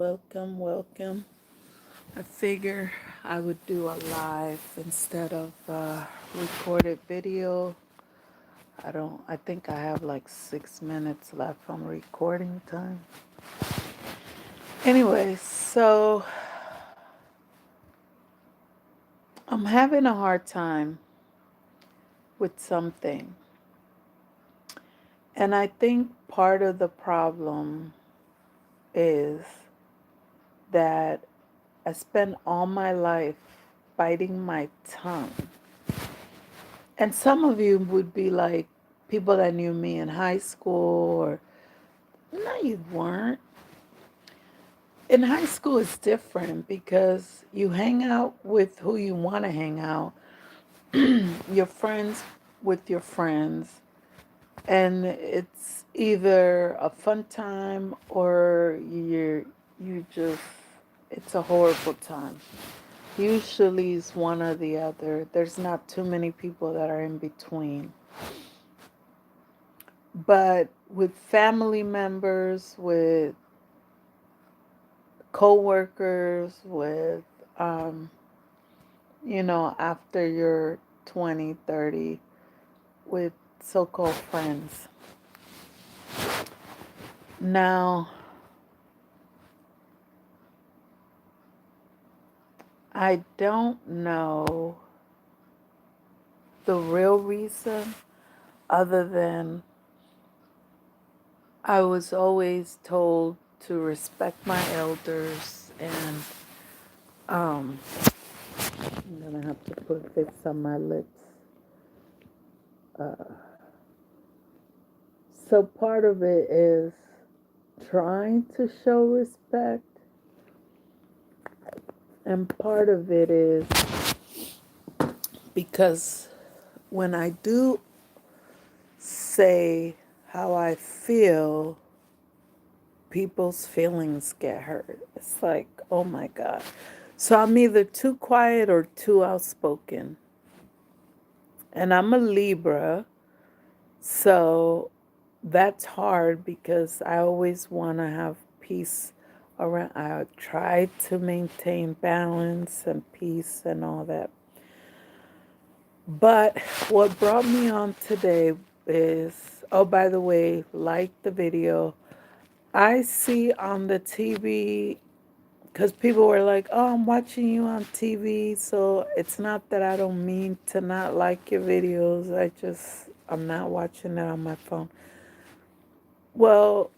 Welcome. I figure I would do a live instead of recorded video. I think I have like 6 minutes left on recording time. Anyway, so I'm having a hard time with something. And I think part of the problem is that I spent all my life biting my tongue. And some of you would be like people that knew me in high school, or no, you weren't. In high school, it's different because you hang out with who you want to hang out, your friends with your friends, and it's either a fun time or you just it's a horrible time. Usually, it's one or the other. There's not too many people that are in between. But with family members, with coworkers, with, um, after you're 20, 30, with so called friends. Now, I don't know the real reason other than I was always told to respect my elders, and um, I'm gonna have to put this on my lips. So part of it is trying to show respect, and part of it is because when I do say how I feel, people's feelings get hurt. It's like, oh my God. So I'm either too quiet or too outspoken. And I'm a Libra, so that's hard because I always want to have peace around. I try to maintain balance and peace and all that. But what brought me on today is, oh, by the way, like the video. I see on the TV, because people were like, oh, I'm watching you on TV. So it's not that I don't mean to not like your videos. I'm not watching it on my phone. Well,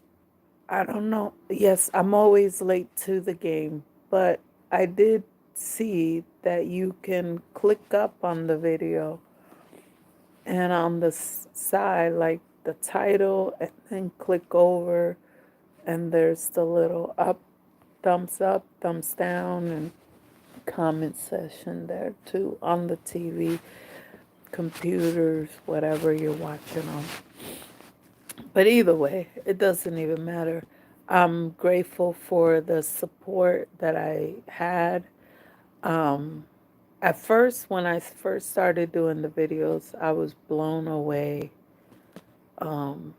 I don't know. Yes, I'm always late to the game, but I did see that you can click up on the video and on the side, like the title, and then click over, and there's the little thumbs up, thumbs down, and comment section there too on the TV, computers, whatever you're watching on. But either way, it doesn't even matter. I'm grateful for the support that I had. Um, at first, when I first started doing the videos, I was blown away um,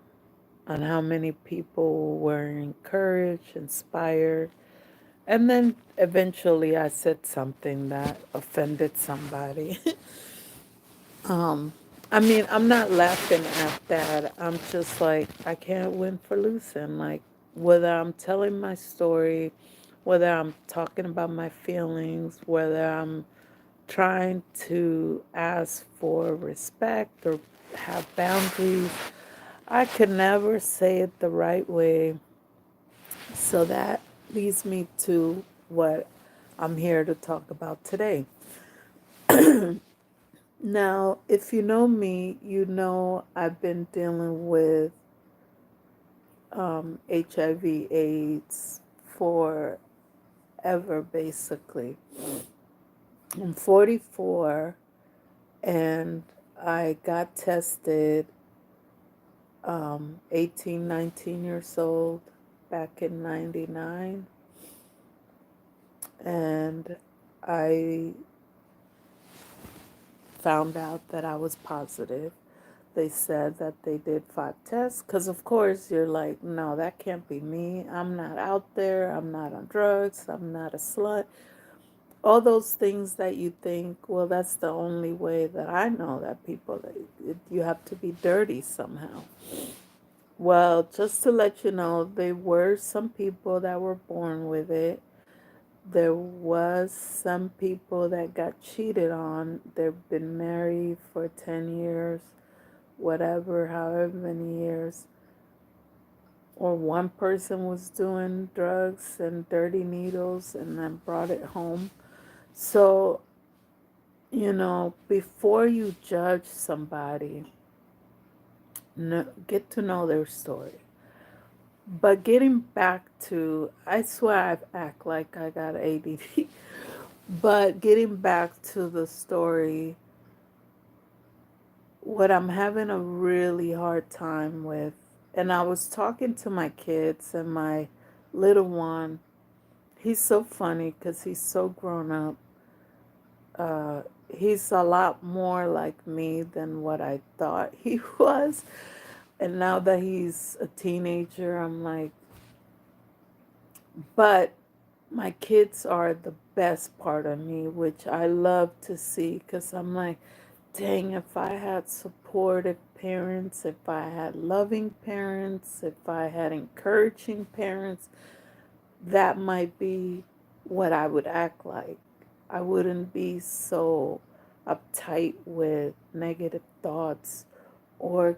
on how many people were encouraged, inspired. And then eventually I said something that offended somebody. um, I mean, I'm not laughing at that. I'm just like, I can't win for losing. Like, whether I'm telling my story, whether I'm talking about my feelings, whether I'm trying to ask for respect or have boundaries, I could never say it the right way. So that leads me to what I'm here to talk about today. Now, if you know me, you know I've been dealing with HIV/AIDS forever, basically. I'm 44, and I got tested 18, 19 years old back in 99. And I found out that I was positive. they said that they did 5 tests. Because, of course, you're like, no, that can't be me. I'm not out there. I'm not on drugs. I'm not a slut. All those things that you think, well, that's the only way that I know that people, you have to be dirty somehow. Well, just to let you know, there were some people that were born with it. There was some people that got cheated on. They've been married for 10 years, whatever, however many years. Or one person was doing drugs and dirty needles and then brought it home. So, before you judge somebody, get to know their story. But getting back to, I swear I act like I got ADD. But getting back to the story, what I'm having a really hard time with, and I was talking to my kids and my little one, he's so funny because he's so grown up. Uh, he's a lot more like me than what I thought he was. And now that he's a teenager, I'm like, but my kids are the best part of me, which I love to see because I'm like, dang, if I had supportive parents, if I had loving parents, if I had encouraging parents, that might be what I would act like. I wouldn't be so uptight with negative thoughts or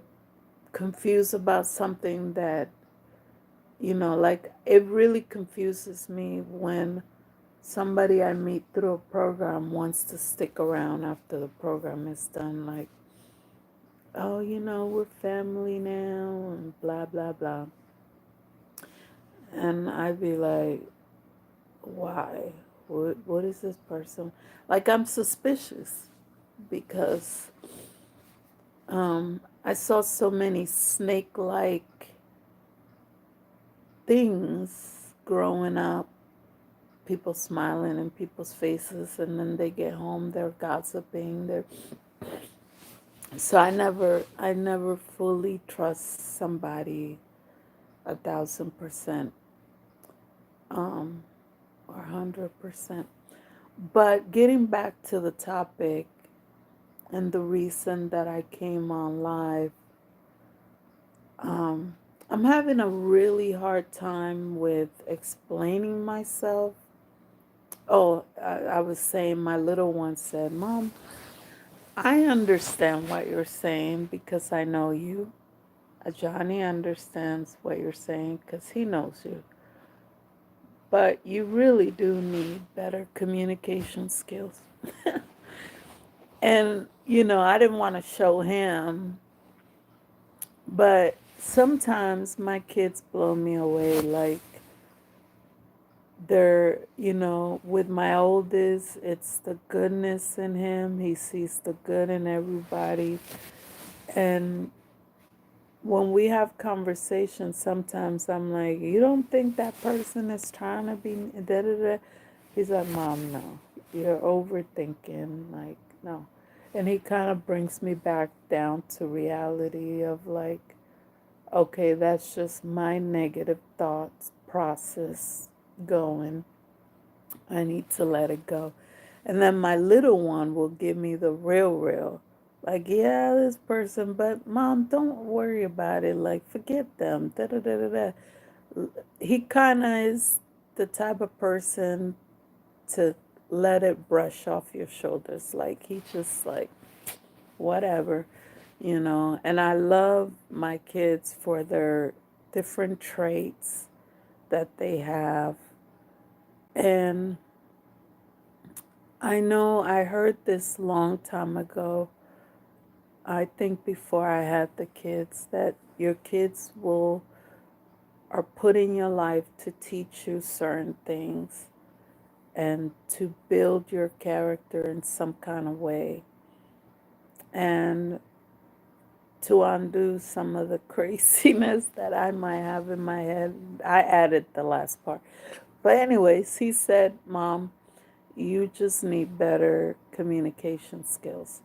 confused about something that, like it really confuses me when somebody I meet through a program wants to stick around after the program is done. Like, oh, we're family now and blah, blah, blah. And I'd be like, why? What is this person? Like, I'm suspicious because I saw so many snake-like things growing up, people smiling in people's faces, and then they get home, they're gossiping, so I never fully trust somebody 1,000%, um or 100%. But getting back to the topic and the reason that I came on live, um I'm having a really hard time with explaining myself. Oh, I was saying, my little one said, Mom, I understand what you're saying because I know you. Johnny understands what you're saying because he knows you. But you really do need better communication skills. And, I didn't want to show him, but sometimes my kids blow me away. Like, with my oldest, it's the goodness in him. He sees the good in everybody. And when we have conversations, sometimes I'm like, you don't think that person is trying to be da da da? He's like, Mom, no, you're overthinking. Like, no. And he kind of brings me back down to reality of like, okay, that's just my negative thoughts process going. I need to let it go. And then my little one will give me the real. Like, yeah, this person, but Mom, don't worry about it. Like, forget them. Da da da da da. He kind of is the type of person to let it brush off your shoulders. Like, he just like, whatever. And I love my kids for their different traits that they have. And I know I heard this long time ago. I think before I had the kids, that your kids are put in your life to teach you certain things and to build your character in some kind of way and to undo some of the craziness that I might have in my head. I added the last part. But anyways, he said, Mom, you just need better communication skills.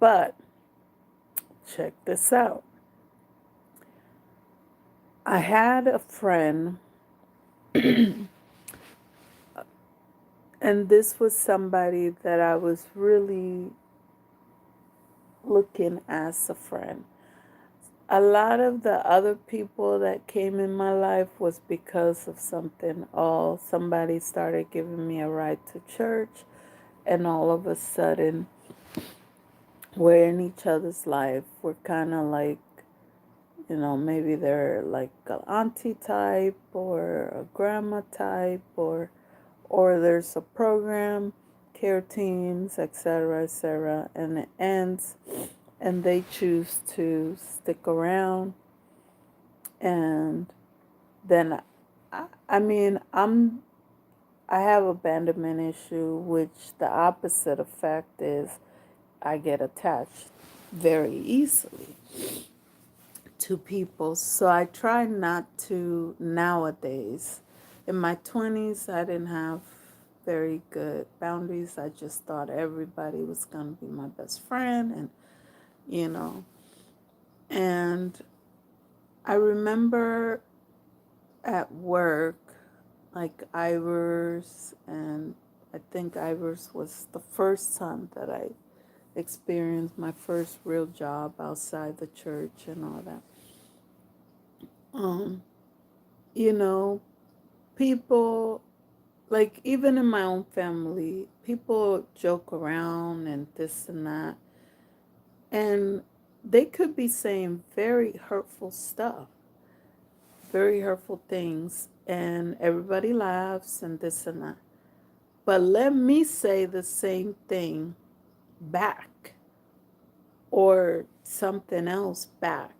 But check this out. I had a friend, and this was somebody that I was really looking as a friend. A lot of the other people that came in my life was because of something. Oh, somebody started giving me a ride to church, and all of a sudden, we're in each other's life. We're kind of like, maybe they're like an auntie type or a grandma type, or there's a program, care teams, etc., etc., and it ends, and they choose to stick around, and then, I mean, I have abandonment issue, which the opposite effect is I get attached very easily to people. So I try not to nowadays. In my 20s, I didn't have very good boundaries. I just thought everybody was going to be my best friend, and, you know. And I remember at work, like Ivers, and I think Ivers was the first time that I experienced my first real job outside the church and all that. Um, you know, people, like even in my own family, people joke around and this and that, and they could be saying very hurtful stuff, very hurtful things, and everybody laughs and this and that. But let me say the same thing back, or something else back.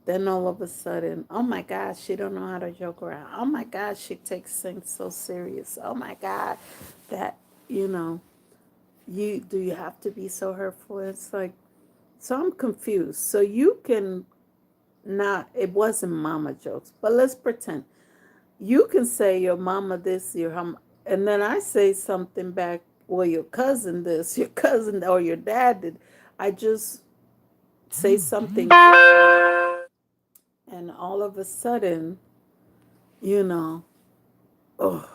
Then all of a sudden, oh my gosh, she don't know how to joke around. Oh my gosh, she takes things so serious. Oh my God, that, you know, you have to be so hurtful? It's like, so I'm confused. So you can not, it wasn't mama jokes, but let's pretend. You can say your mama this, your and then I say something back, well, your cousin this, your cousin, or your dad did. I just say something different, and all of a sudden, you know, oh,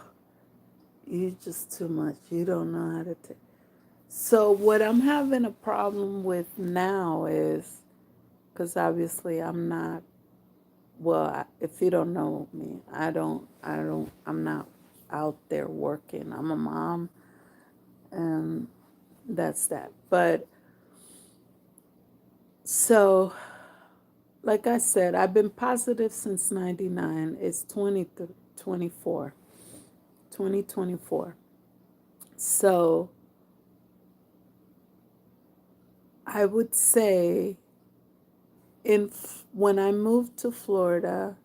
you just too much. You don't know how to take. So what I'm having a problem with now is, because obviously I'm not, well, if you don't know me, I'm not out there working. I'm a mom, and that's that. But so, like I said, I've been positive since 99. It's 2024. 2024. So I would say, when I moved to Florida,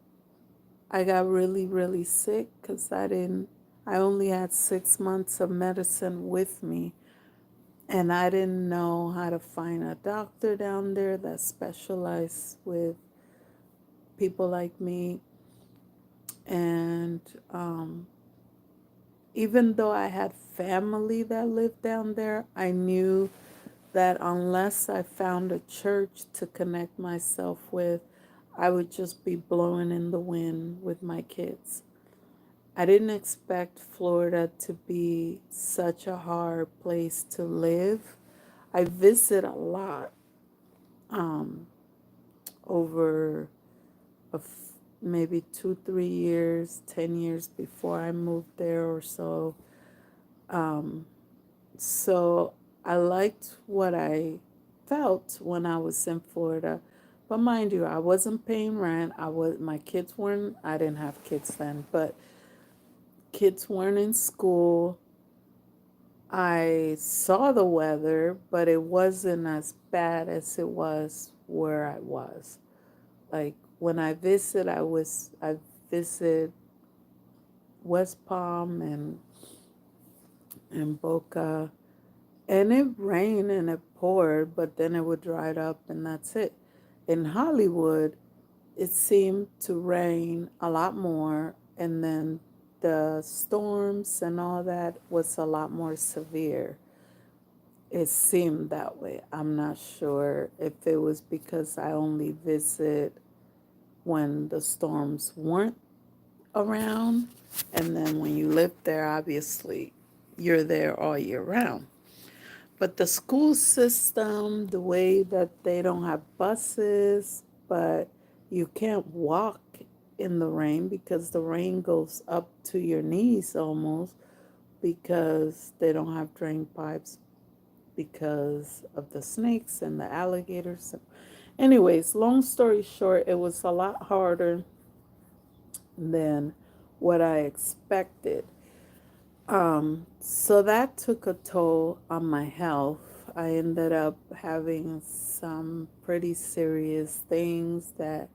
I got really, really sick because I only had 6 months of medicine with me, and I didn't know how to find a doctor down there that specialized with people like me. And even though I had family that lived down there, I knew that unless I found a church to connect myself with, I would just be blowing in the wind with my kids. I didn't expect Florida to be such a hard place to live. I visit a lot, um, over maybe 2, 3 years, 10 years before I moved there or so. Um, so I liked what I felt when I was in Florida. But mind you, I wasn't paying rent. My kids weren't, I didn't have kids then, but kids weren't in school. I saw the weather, but it wasn't as bad as it was where I was. Like when I visited West Palm and Boca, and it rained and it poured, but then it would dry up and that's it. In Hollywood, it seemed to rain a lot more, and then the storms and all that was a lot more severe. It seemed that way. I'm not sure if it was because I only visit when the storms weren't around, and then when you live there, obviously, you're there all year round. But the school system, the way that they don't have buses, but you can't walk in the rain because the rain goes up to your knees almost, because they don't have drain pipes because of the snakes and the alligators. Anyways, long story short, it was a lot harder than what I expected. So that took a toll on my health. I ended up having some pretty serious things that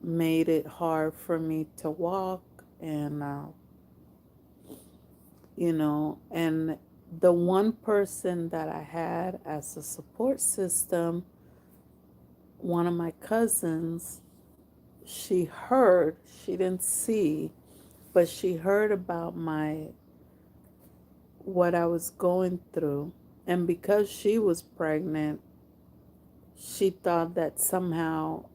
made it hard for me to walk, and and the one person that I had as a support system, one of my cousins, she heard, she didn't see, but she heard about my what I was going through. And because she was pregnant, she thought that somehow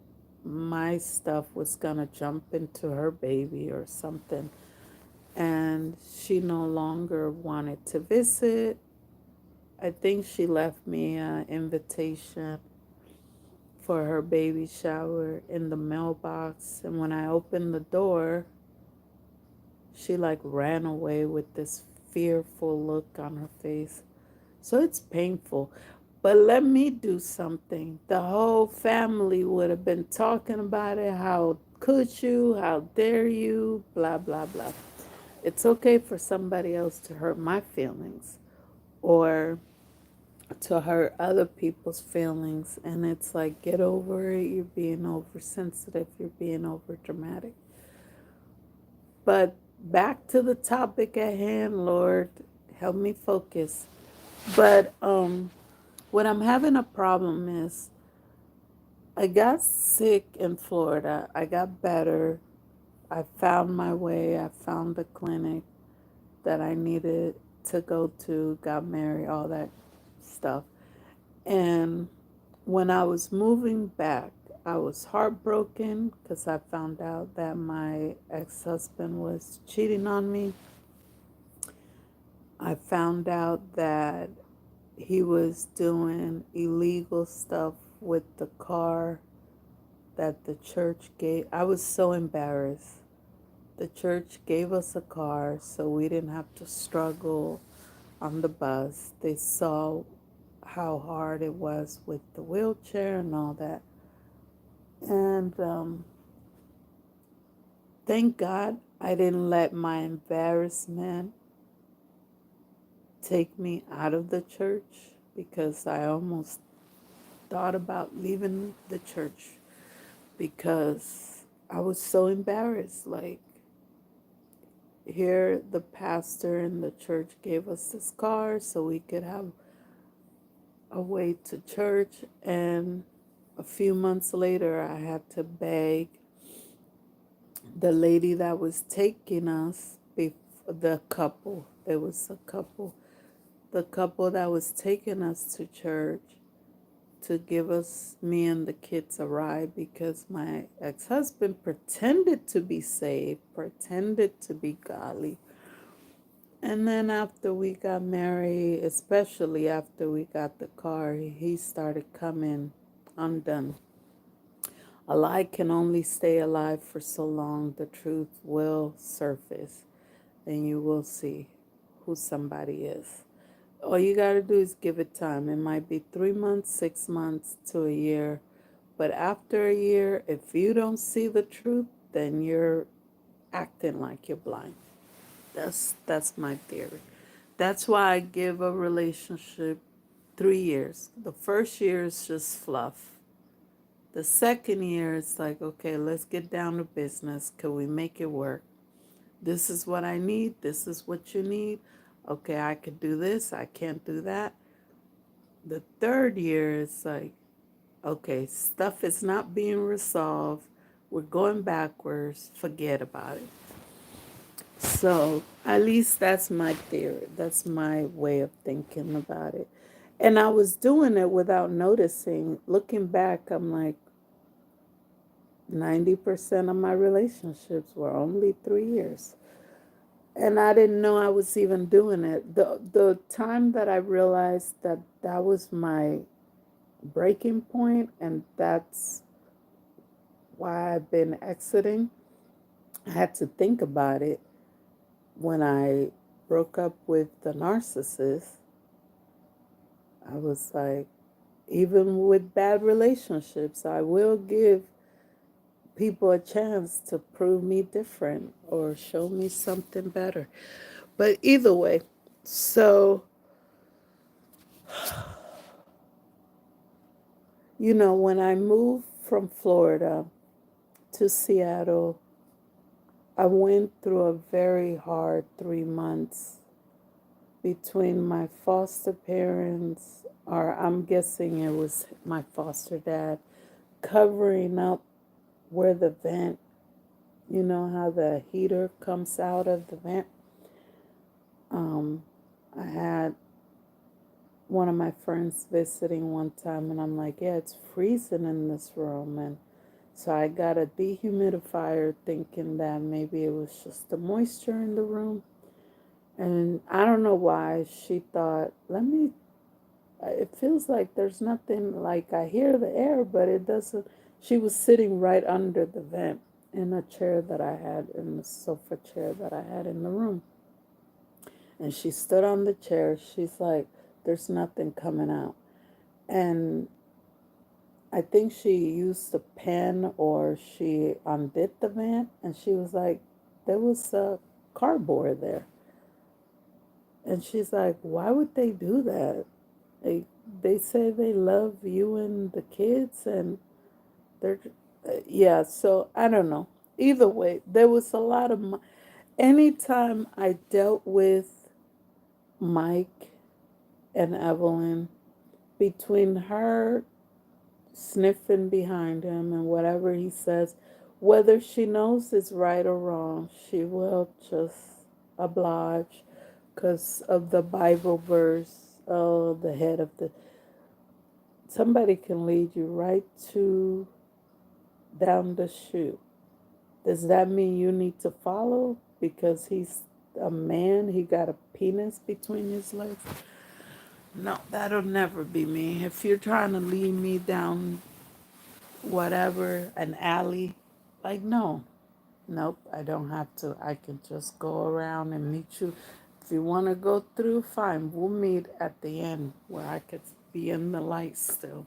my stuff was going to jump into her baby or something. And she no longer wanted to visit. I think she left me an invitation for her baby shower in the mailbox. And when I opened the door, she like ran away with this fearful look on her face. So it's painful. But let me do something. The whole family would have been talking about it. How could you? How dare you? Blah, blah, blah. It's okay for somebody else to hurt my feelings or to hurt other people's feelings. And it's like, get over it. You're being oversensitive. You're being over dramatic. But back to the topic at hand, Lord, help me focus. But what I'm having a problem is I got sick in Florida. I got better. I found my way. I found the clinic that I needed to go to, got married, all that stuff. And when I was moving back, I was heartbroken because I found out that my ex husband was cheating on me. I found out that he was doing illegal stuff with the car that the church gave. I was so embarrassed. The church gave us a car so we didn't have to struggle on the bus. They saw how hard it was with the wheelchair and all that. And thank God I didn't let my embarrassment take me out of the church, because I almost thought about leaving the church because I was so embarrassed. Like, here, the pastor in the church gave us this car so we could have a way to church, and a few months later, I had to beg the lady that was taking us, the couple, it was a couple, the couple that was taking us to church, to give us, me and the kids, a ride, because my ex-husband pretended to be saved, pretended to be godly. And then after we got married, especially after we got the car, he started coming undone. A lie can only stay alive for so long. The truth will surface, and you will see who somebody is. All you got to do is give it time. It might be 3 months, 6 months to a year. But after a year, if you don't see the truth, then you're acting like you're blind. That's my theory. That's why I give a relationship 3 years. The first year is just fluff. The second year is like, okay, let's get down to business. Can we make it work? This is what I need. This is what you need. Okay, I could do this. I can't do that. The third year is like, okay, stuff is not being resolved. We're going backwards. Forget about it. So at least that's my theory. That's my way of thinking about it. And I was doing it without noticing. Looking back, I'm like, 90% of my relationships were only 3 years. And I didn't know I was even doing it. The time that I realized that that was my breaking point, and that's why I've been exiting, I had to think about it when I broke up with the narcissist. I was like, even with bad relationships, I will give people a chance to prove me different or show me something better. But either way, so, when I moved from Florida to Seattle, I went through a very hard 3 months between my foster parents, or I'm guessing it was my foster dad, covering up where the vent, how the heater comes out of the vent. Um, I had one of my friends visiting one time, and I'm like, yeah, it's freezing in this room. And so I got a dehumidifier thinking that maybe it was just the moisture in the room. And I don't know why she thought, it feels like there's nothing, like I hear the air, but it doesn't. She was sitting right under the vent in a chair that I had, in the sofa chair that I had in the room. And she stood on the chair. She's like, there's nothing coming out. And I think she used a pen or she undid the vent, and she was like, there was a cardboard there. And she's like, why would they do that? They, they say they love you and the kids, and they're, yeah, so I don't know. Either way, there was a lot of, anytime I dealt with Mike and Evelyn, between her sniffing behind him and whatever he says, whether she knows it's right or wrong, she will just oblige because of the Bible verse. Oh, the head of the. Somebody can lead you right to down the chute. Does that mean you need to follow because he's a man? He got a penis between his legs? No, that'll never be me. If you're trying to lead me down whatever, an alley, like, no. Nope, I don't have to. I can just go around and meet you. If you want to go through, fine. We'll meet at the end where I could be in the light still.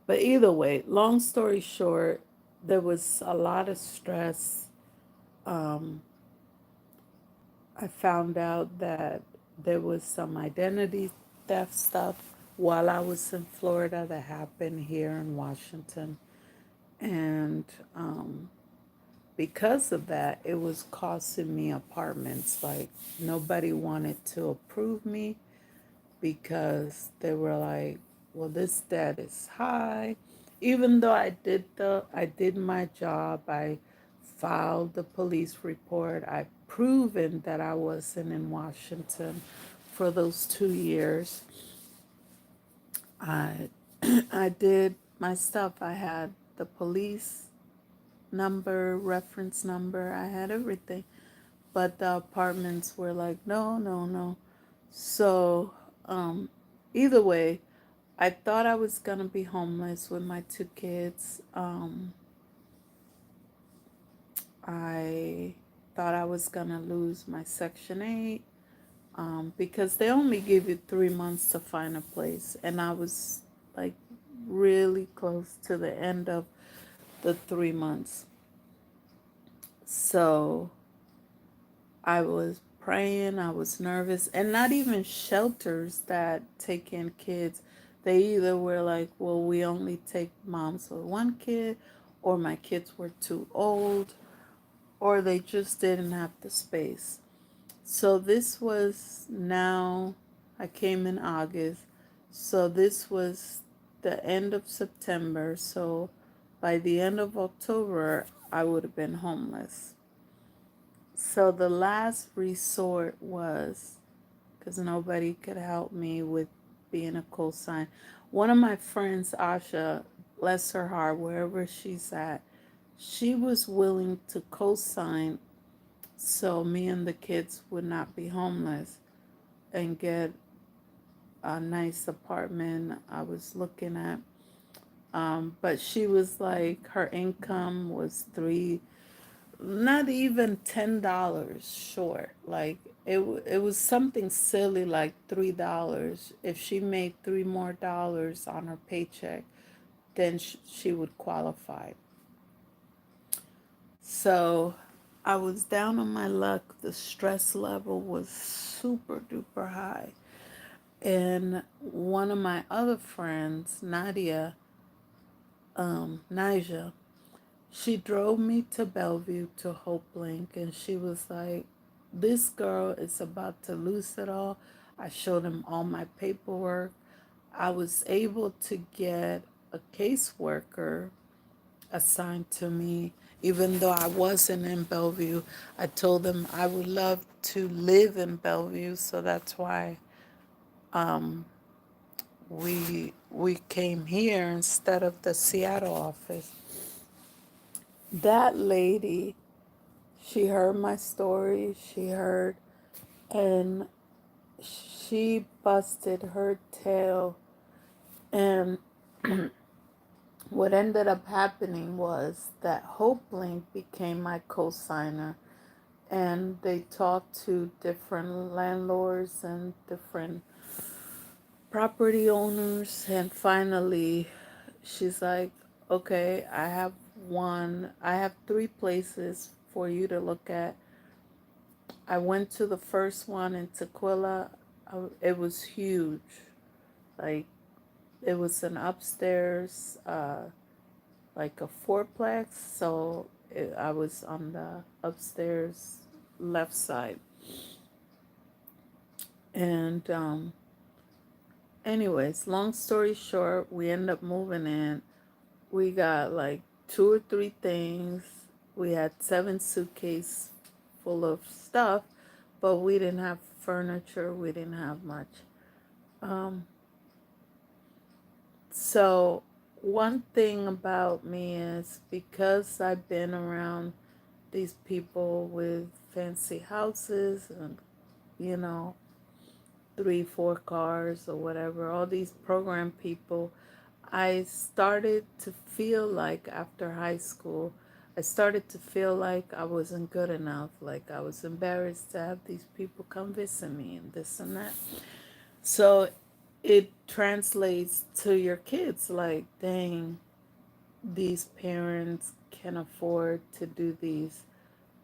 But either way, long story short, there was a lot of stress. Um, I found out that there was some identity theft stuff while I was in Florida that happened here in Washington. And because of that, it was costing me apartments. Like, nobody wanted to approve me because they were like, well, this debt is high. Even though I did my job, I filed the police report, I proven that I wasn't in Washington for those 2 years. I I did my stuff. I had the police number, reference number, I had everything. But the apartments were like, no, no, no. So, either way, I thought I was gonna be homeless with my 2 kids. I thought I was gonna lose my Section 8, because they only give you 3 months to find a place. And I was like really close to the end of the 3 months. So I was praying, I was nervous, and not even shelters that take in kids. They either were like, well, we only take moms with one kid, or my kids were too old, or they just didn't have the space. So this was now, I came in August. So this was the end of September. So by the end of October, I would have been homeless. So the last resort was because nobody could help me with being a cosign. One of my friends, Asha, bless her heart, wherever she's at, she was willing to co-sign so me and the kids would not be homeless and get a nice apartment I was looking at. But she was like, her income was not even $10 short. Like it was something silly like $3. If she made $3 more on her paycheck, then she would qualify. So I was down on my luck. The stress level was super duper high. And one of my other friends, Naija, she drove me to Bellevue to Hope Link, and she was like, this girl is about to lose it all. I showed him all my paperwork. I was able to get a caseworker assigned to me, even though I wasn't in Bellevue. I told them I would love to live in Bellevue, so that's why we came here instead of the Seattle office. That lady, she heard my story, she heard, and she busted her tail. And what ended up happening was that Hope Link became my co-signer, and they talked to different landlords and different property owners, and finally she's like, okay, I have three places for you to look at. I went to the first one in Tequila. It was huge. Like, it was an upstairs, like a fourplex. So I was on the upstairs left side. And, anyways, long story short, we ended up moving in. We got like two or three things. We had 7 suitcases full of stuff, but we didn't have furniture. We didn't have much. Um, so one thing about me is because I've been around these people with fancy houses and, you know, 3, 4 cars or whatever, all these program people, I started to feel like after high school, I started to feel like I wasn't good enough. Like I was embarrassed to have these people come visit me and this and that. So it translates to your kids like, dang, these parents can afford to do these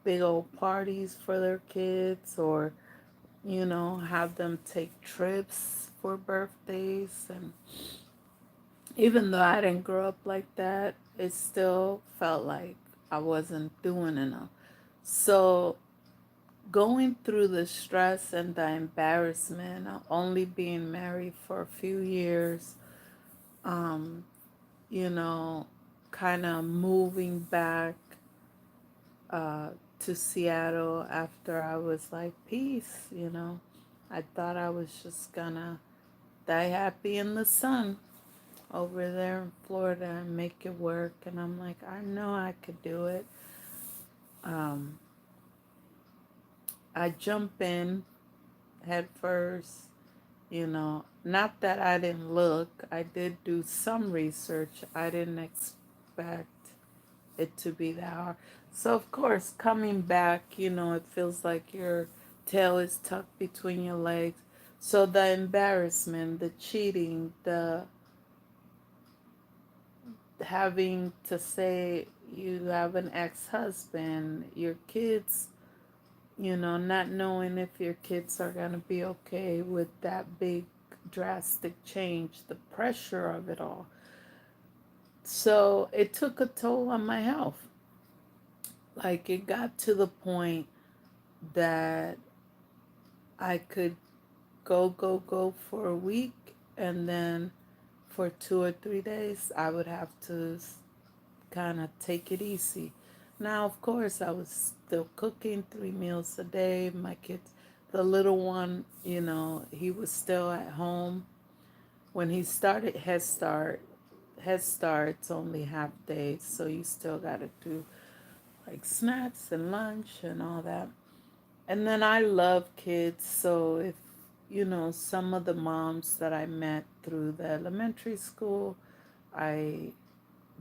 big old parties for their kids, or, have them take trips for birthdays. And even though I didn't grow up like that, it still felt like I wasn't doing enough. So going through the stress and the embarrassment of only being married for a few years, um, you know, kind of moving back uh, to Seattle after I was like, peace. I thought I was just gonna die happy in the sun over there in Florida and make it work. And I'm like, I know I could do it. Um, I jump in head first, not that I didn't look. I did do some research. I didn't expect it to be that hard. So, of course, coming back, it feels like your tail is tucked between your legs. So, the embarrassment, the cheating, the having to say you have an ex-husband, your kids, not knowing if your kids are going to be okay with that big drastic change, the pressure of it all. So it took a toll on my health. Like it got to the point that I could go for a week, and then for 2 or 3 days I would have to kind of take it easy. Now, of course, I was still cooking 3 meals a day. My kids, the little one, he was still at home. When he started Head Start's only half days, so you still got to do like snacks and lunch and all that. And then I love kids, so if some of the moms that I met through the elementary school, I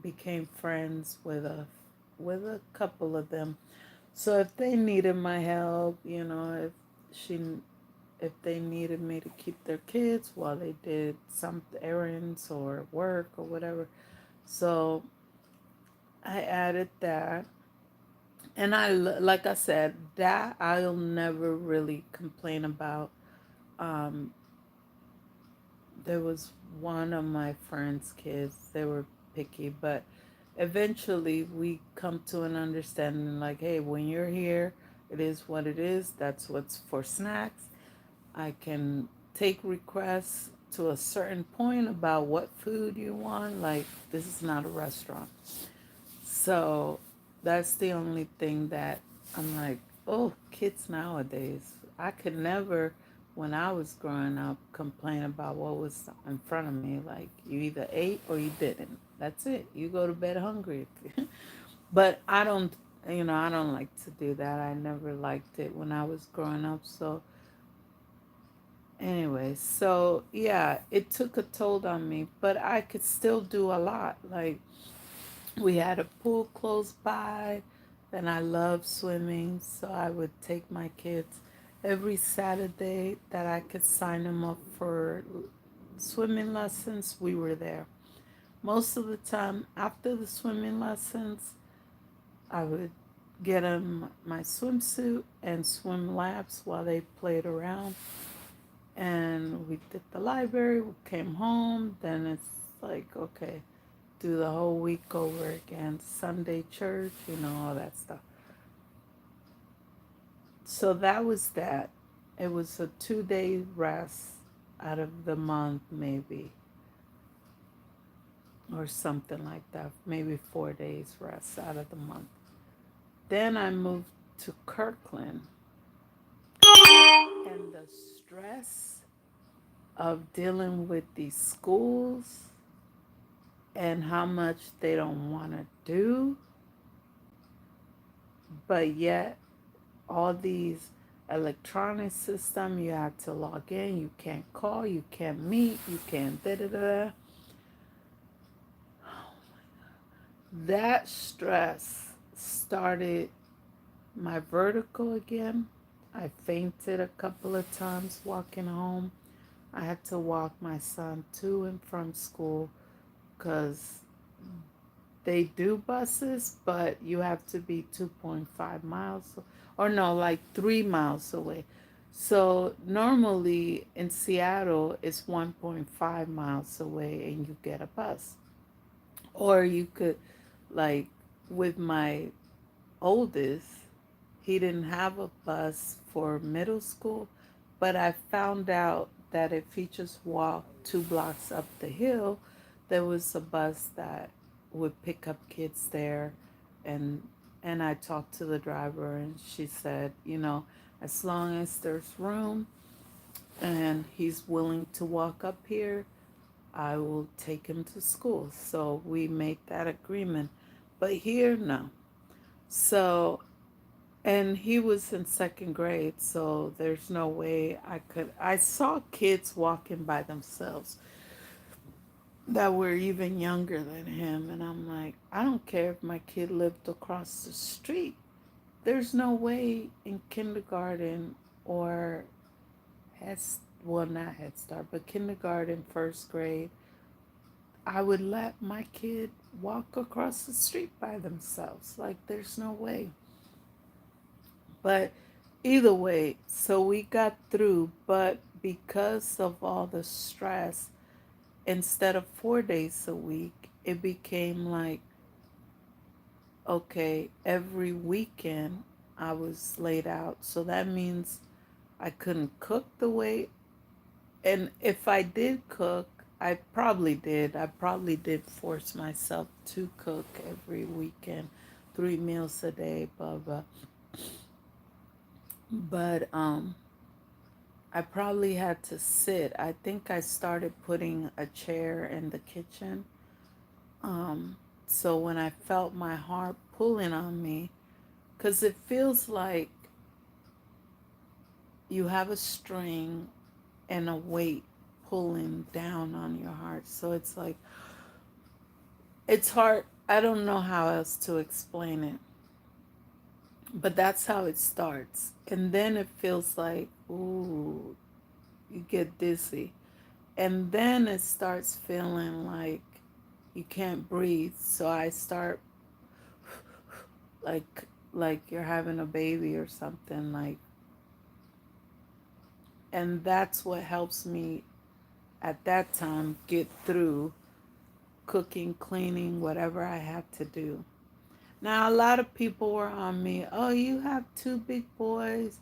became friends with a couple of them. So if they needed my help, she if they needed me to keep their kids while they did some errands or work or whatever. So I added that. And like I said, that I'll never really complain about. Um, there was one of my friend's kids, they were picky, but eventually we come to an understanding like, hey, when you're here, it is what it is. That's what's for snacks. I can take requests to a certain point about what food you want. Like, this is not a restaurant. So that's the only thing that I'm like, oh, kids nowadays. I could never, when I was growing up, complain about what was in front of me. Like, you either ate or you didn't. That's it. You go to bed hungry. But I don't like to do that. I never liked it when I was growing up. So, anyway, so yeah, it took a toll on me, but I could still do a lot. Like, we had a pool close by, and I love swimming, so I would take my kids every Saturday that I could sign them up for swimming lessons. We were there. Most of the time, after the swimming lessons, I would get them my swimsuit and swim laps while they played around. And we did the library, we came home, then it's like, okay, do the whole week over again. Sunday church, all that stuff. So that was that. It was a 2 day rest out of the month, maybe, or something like that. Maybe 4 days rest out of the month. Then I moved to Kirkland, and the stress of dealing with these schools and how much they don't want to do, but yet all these electronic system, you have to log in, you can't call, you can't meet, you can't da da da. That stress started my vertigo again. I fainted a couple of times walking home. I had to walk my son to and from school because they do buses, but you have to be 2.5 miles, or no, like 3 miles away. So normally in Seattle, it's 1.5 miles away and you get a bus. Or you could, like, with my oldest, he didn't have a bus for middle school, but I found out that if he just walked 2 blocks up the hill, there was a bus that would pick up kids there. And I talked to the driver, and she said, as long as there's room and he's willing to walk up here, I will take him to school. So we made that agreement. But here, no. So, and he was in second grade, so there's no way I could. I saw kids walking by themselves that were even younger than him, and I'm like, I don't care if my kid lived across the street. There's no way in kindergarten or head, well, not Head Start, but kindergarten, first grade, I would let my kid walk across the street by themselves. Like, there's no way. But either way, so we got through, but because of all the stress, instead of 4 days a week, it became like, okay, every weekend I was laid out. So that means I couldn't cook the way, and if I did cook, I probably did force myself to cook every weekend 3 meals a day, blah blah. But I probably had to sit. I think I started putting a chair in the kitchen. Um, so when I felt my heart pulling on me, because it feels like you have a string and a weight pulling down on your heart. So it's like, it's hard. I don't know how else to explain it, but that's how it starts. And then it feels like, ooh, you get dizzy. And then it starts feeling like you can't breathe. So I start like you're having a baby or something, like, and that's what helps me at that time get through cooking, cleaning, whatever I had to do. Now a lot of people were on me. Oh, you have two big boys.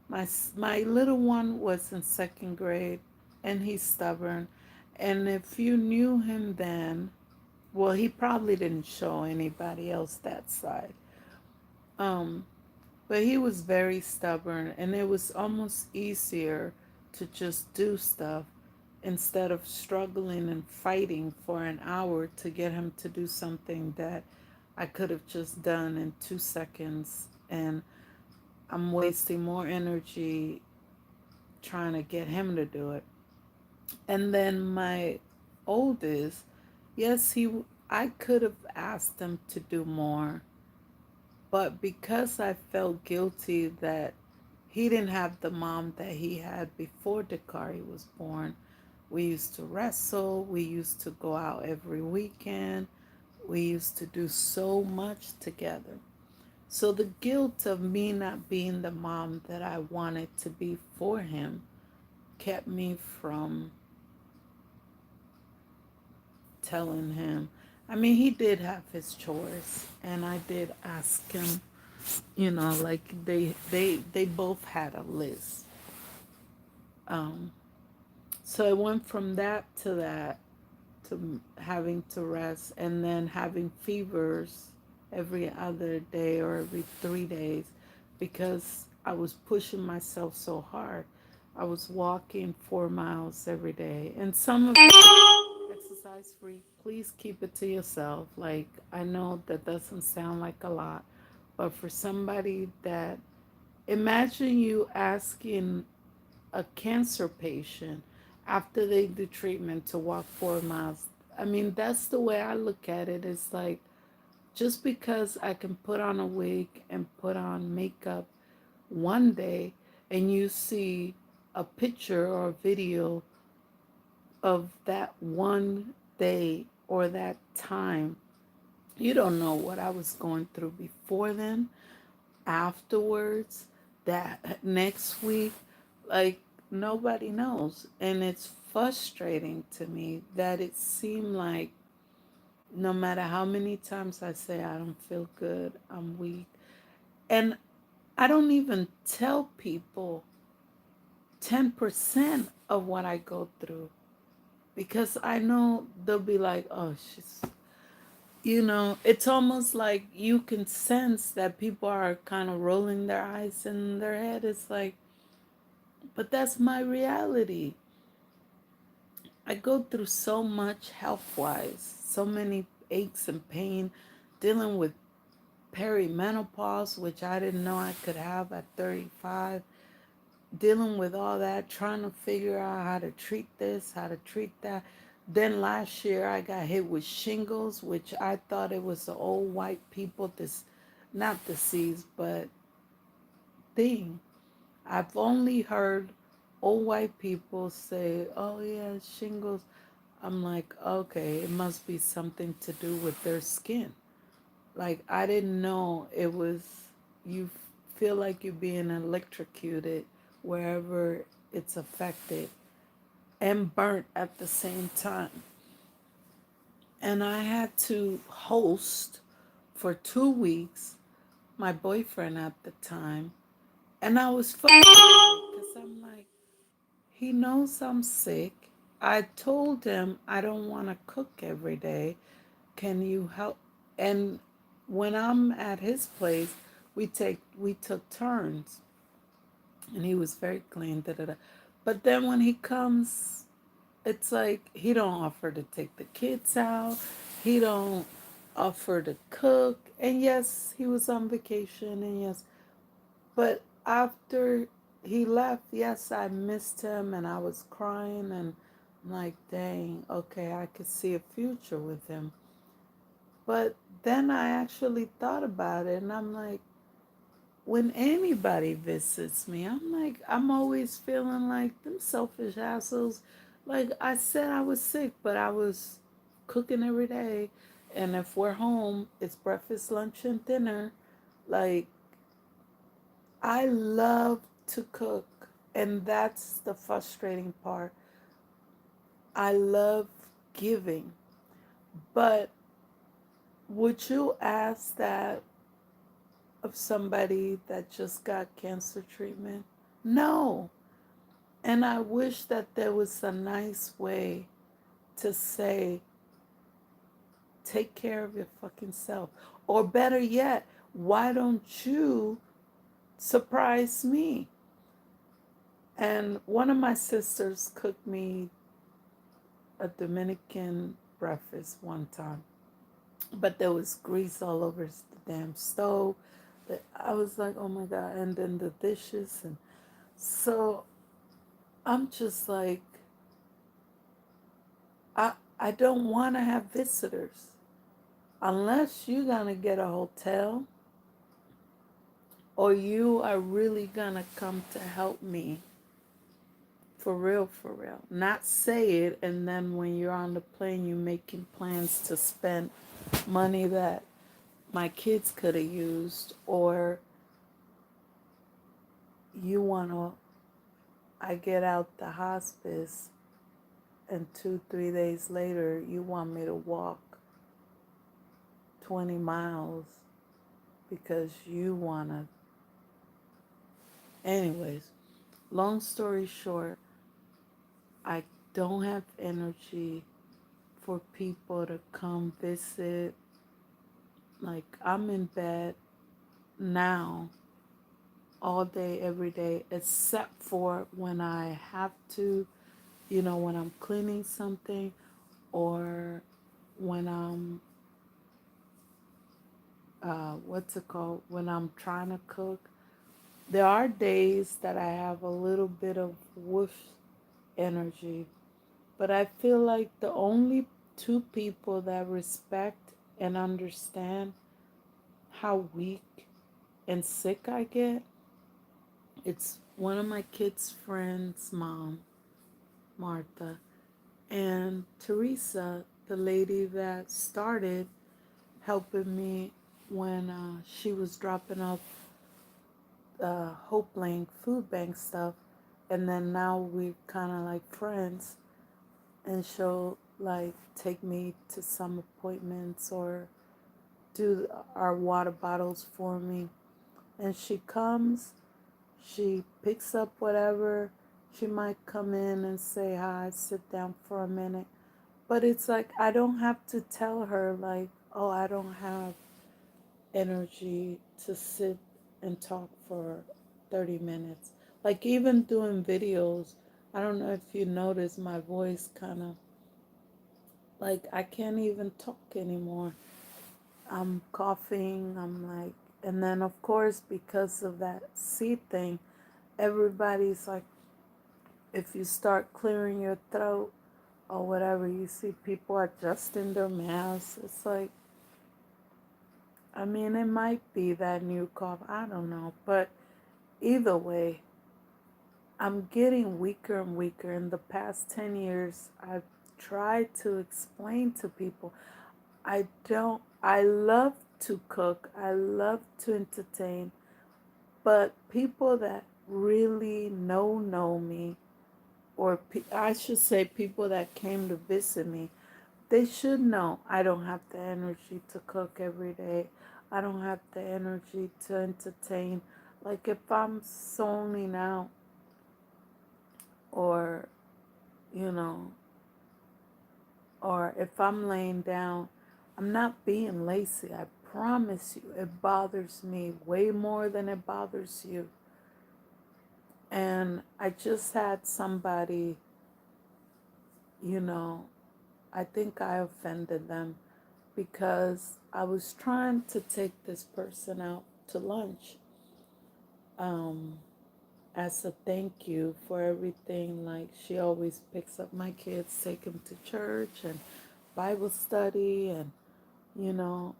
My little one was in second grade, and he's stubborn. And if you knew him then, well, he probably didn't show anybody else that side. Um, but he was very stubborn, and it was almost easier to just do stuff instead of struggling and fighting for an hour to get him to do something that I could have just done in 2 seconds. And I'm wasting more energy trying to get him to do it. And then my oldest, yes, I could have asked him to do more, but because I felt guilty that he didn't have the mom that he had before Dakari was born, we used to wrestle, we used to go out every weekend, we used to do so much together. So the guilt of me not being the mom that I wanted to be for him kept me from telling him. I mean, he did have his chores, and I did ask him, like they both had a list. Um, so it went from that to having to rest, and then having fevers every other day or every 3 days because I was pushing myself so hard. I was walking 4 miles every day, and some of it exercise free. Please keep it to yourself. Like, I know that doesn't sound like a lot, but for somebody that, imagine you asking a cancer patient after they do treatment to walk 4 miles. I mean, that's the way I look at it. It's like, just because I can put on a wig and put on makeup one day, and you see a picture or a video of that one day or that time, you don't know what I was going through before then, afterwards, that next week. Like, nobody knows. And it's frustrating to me that it seemed like no matter how many times I say I don't feel good, I'm weak. And I don't even tell people 10% of what I go through because I know they'll be like, oh, it's almost like you can sense that people are kind of rolling their eyes in their head. It's like, but that's my reality. I go through so much health wise, so many aches and pain, dealing with perimenopause, which I didn't know I could have at 35, dealing with all that, trying to figure out how to treat this, how to treat that. Then last year I got hit with shingles, which I thought it was the old white people, this, not disease, but thing. I've only heard old white people say, oh yeah, shingles. I'm like, okay, it must be something to do with their skin. Like, I didn't know it was, you feel like you're being electrocuted wherever it's affected and burnt at the same time. And I had to host for 2 weeks my boyfriend at the time. And I was frustrated because I'm like, he knows I'm sick. I told him I don't want to cook every day. Can you help? And when I'm at his place, we took turns, and he was very clean. Da, da, da. But then when he comes, it's like he don't offer to take the kids out. He don't offer to cook. And yes, he was on vacation, and yes, but after he left, yes, I missed him, and I was crying, and I'm like, dang, okay, I could see a future with him. But then I actually thought about it, and I'm like, when anybody visits me, I'm like, I'm always feeling like them selfish assholes. Like I said, I was sick, but I was cooking every day. And if we're home, it's breakfast, lunch, and dinner. Like, I love to cook. And that's the frustrating part. I love giving. But would you ask that of somebody that just got cancer treatment? No. And I wish that there was a nice way to say, take care of your fucking self. Or better yet, why don't you surprise me? And one of my sisters cooked me a Dominican breakfast one time, but there was grease all over the damn stove. That I was like, oh my God. And then the dishes. And so I'm just like, I don't want to have visitors. Unless you're going to get a hotel or you are really going to come to help me for real, for real. Not say it, and then when you're on the plane, you're making plans to spend money that my kids could have used, or you want to, I get out the hospice, and 2, 3 days later, you want me to walk 20 miles because you want to. Anyways, long story short, I don't have energy for people to come visit. Like, I'm in bed now all day, every day, except for when I have to, when I'm cleaning something or when I'm, what's it called? When I'm trying to cook. There are days that I have a little bit of whoosh energy. But I feel like the only two people that respect and understand how weak and sick I get, it's one of my kids' friends' mom, Martha, and Teresa, the lady that started helping me when she was dropping off Hope Lane food bank stuff. And then now we're kind of like friends, and she'll like take me to some appointments or do our water bottles for me. And she comes, she picks up whatever. She might come in and say hi, sit down for a minute. But it's like I don't have to tell her like, oh, I don't have energy to sit and talk for 30 minutes. Like even doing videos, I don't know if you notice my voice kind of like I can't even talk anymore. I'm coughing, I'm like, and then of course, because of that seed thing, everybody's like, if you start clearing your throat or whatever, you see people adjusting their masks. It's like, I mean, it might be that new cough, I don't know, but either way, I'm getting weaker and weaker. In the past 10 years, I've tried to explain to people I love to cook, I love to entertain, but people that really know me, or I should say people that came to visit me, they should know I don't have the energy to cook every day. I don't have the energy to entertain. Like if I'm zoning out or, you know, or if I'm laying down, I'm not being lazy, I promise you, it bothers me way more than it bothers you. And I just had somebody, you know, I think I offended them because I was trying to take this person out to lunch um, as a thank you for everything. Like, she always picks up my kids, take them to church and Bible study, and, you know,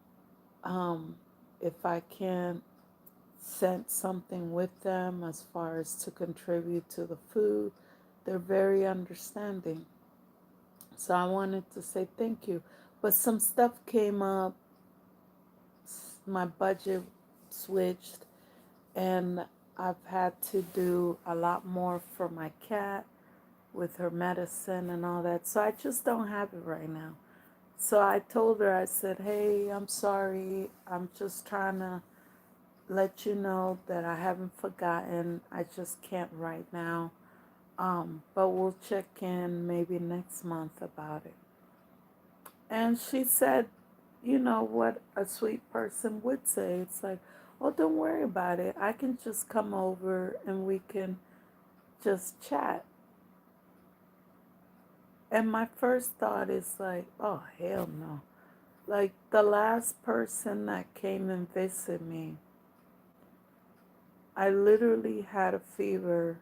um, if I can send something with them as far as to contribute to the food, they're very understanding. So I wanted to say thank you. But some stuff came up, my budget switched, and I've had to do a lot more for my cat with her medicine and all that. So I just don't have it right now. So I told her, I said, hey, I'm sorry. I'm just trying to let you know that I haven't forgotten. I just can't right now. But we'll check in maybe next month about it. And she said, you know what a sweet person would say. It's like, oh, don't worry about it. I can just come over and we can just chat. And my first thought is like, oh, hell no. Like, the last person that came and visited me, I literally had a fever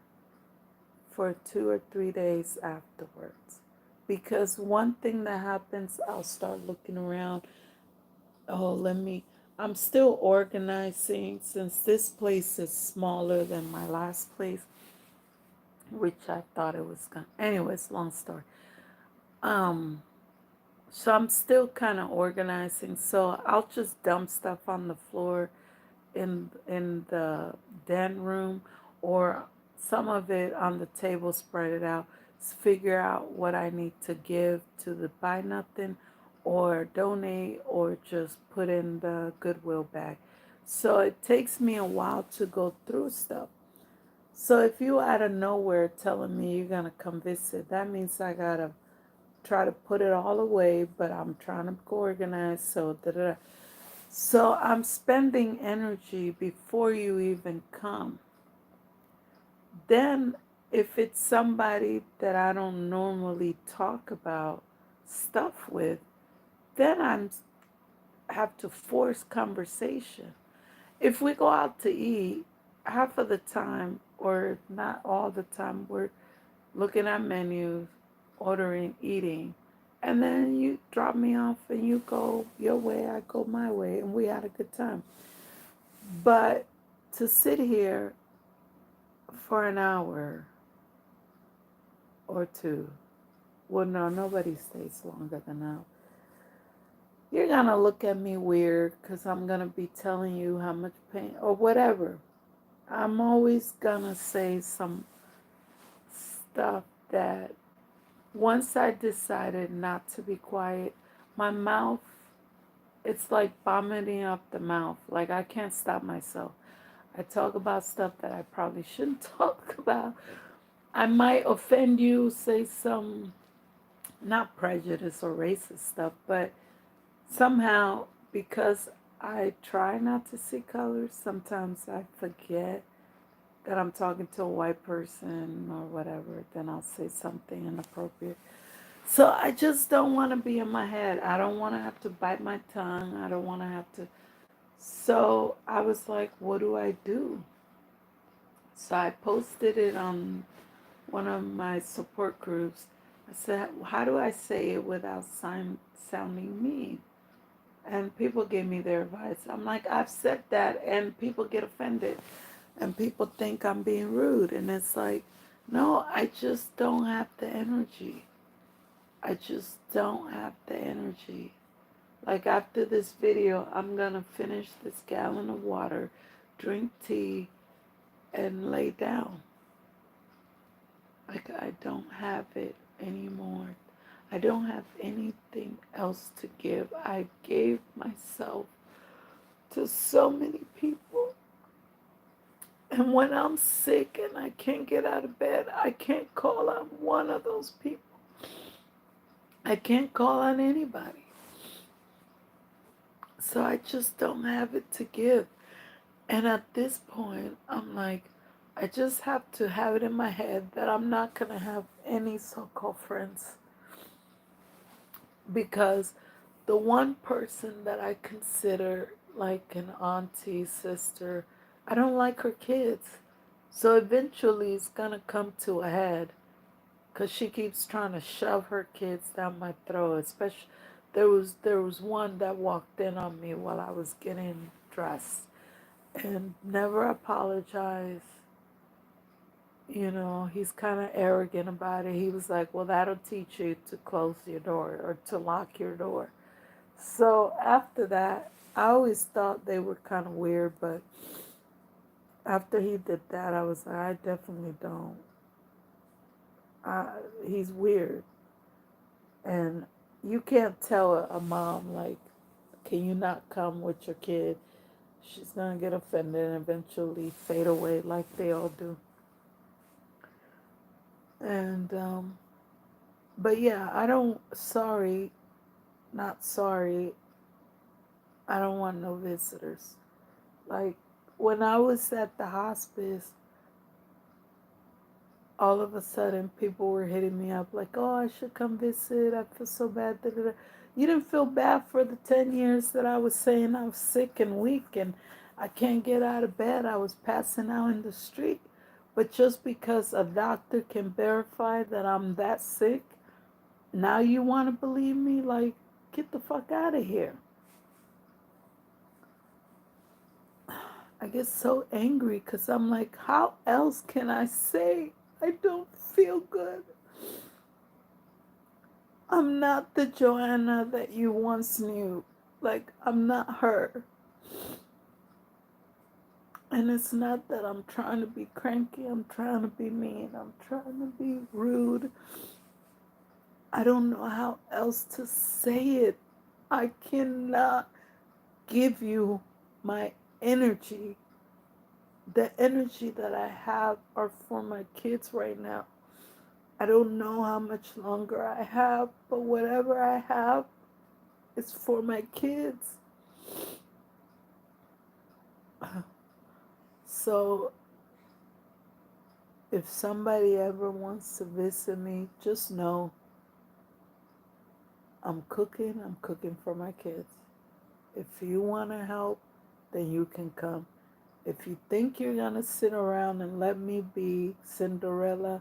for 2 or 3 days afterwards. Because one thing that happens, I'll start looking around. Oh, I'm still organizing since this place is smaller than my last place, which I thought it was gonna. Anyways, long story. Um, so I'm still kind of organizing. So I'll just dump stuff on the floor in the den room, or some of it on the table, spread it out, figure out what I need to give to the Buy Nothing or donate or just put in the Goodwill bag. So it takes me a while to go through stuff. So if you out of nowhere telling me you're gonna come visit, that means I gotta try to put it all away, but I'm trying to organize. So da da da. So I'm spending energy before you even come. Then, if it's somebody that I don't normally talk about stuff with, then I have to force conversation. If we go out to eat, half of the time, or not all the time, we're looking at menus, ordering, eating, and then you drop me off and you go your way, I go my way, and we had a good time. But to sit here for an hour or two, well, no, nobody stays longer than that. You're gonna look at me weird because I'm gonna be telling you how much pain or whatever. I'm always gonna say some stuff that once I decided not to be quiet, my mouth, it's like vomiting up the mouth. Like, I can't stop myself. I talk about stuff that I probably shouldn't talk about. I might offend you, say some not prejudice or racist stuff, but somehow, because I try not to see colors, sometimes I forget that I'm talking to a white person or whatever, then I'll say something inappropriate. So I just don't want to be in my head. I don't want to have to bite my tongue. I don't want to have to. So I was like, what do I do? So I posted it on one of my support groups. I said, how do I say it without sounding mean? And people gave me their advice. I'm like, I've said that, and people get offended, and people think I'm being rude. And it's like, no, I just don't have the energy. I just don't have the energy. Like, after this video, I'm gonna finish this gallon of water, drink tea, and lay down. Like, I don't have it anymore. I don't have anything else to give. I gave myself to so many people. And when I'm sick and I can't get out of bed, I can't call on one of those people. I can't call on anybody. So I just don't have it to give. And at this point, I'm like, I just have to have it in my head that I'm not going to have any so called friends, because the one person that I consider like an auntie, sister, I don't like her kids. So eventually it's going to come to a head because she keeps trying to shove her kids down my throat. Especially, there was one that walked in on me while I was getting dressed and never apologized. You know, he's kind of arrogant about it. He was like, well, that'll teach you to close your door or to lock your door. So after that, I always thought they were kind of weird, but after he did that, I was like, I definitely don't. He's weird. And you can't tell a mom, like, can you not come with your kid? She's going to get offended and eventually fade away like they all do. And, but yeah, I don't, sorry, not sorry. I don't want no visitors. Like, when I was at the hospice, all of a sudden people were hitting me up like, oh, I should come visit. I feel so bad. Da, da, da. You didn't feel bad for the 10 years that I was saying I was sick and weak and I can't get out of bed. I was passing out in the street. But just because a doctor can verify that I'm that sick, now you want to believe me? Like, get the fuck out of here. I get so angry because I'm like, how else can I say I don't feel good? I'm not the Joanna that you once knew. Like, I'm not her. And it's not that I'm trying to be cranky, I'm trying to be mean, I'm trying to be rude. I don't know how else to say it. I cannot give you my energy. The energy that I have are for my kids right now. I don't know how much longer I have, but whatever I have is for my kids. So if somebody ever wants to visit me, just know I'm cooking for my kids. If you want to help, then you can come. If you think you're going to sit around and let me be Cinderella,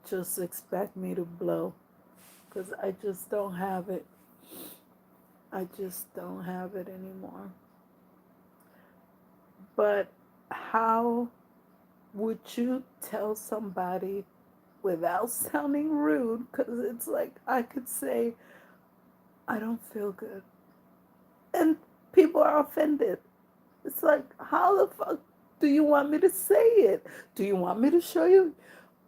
just expect me to blow. Because I just don't have it. I just don't have it anymore. But how would you tell somebody without sounding rude? Because it's like I could say, I don't feel good. And people are offended. It's like, how the fuck do you want me to say it? Do you want me to show you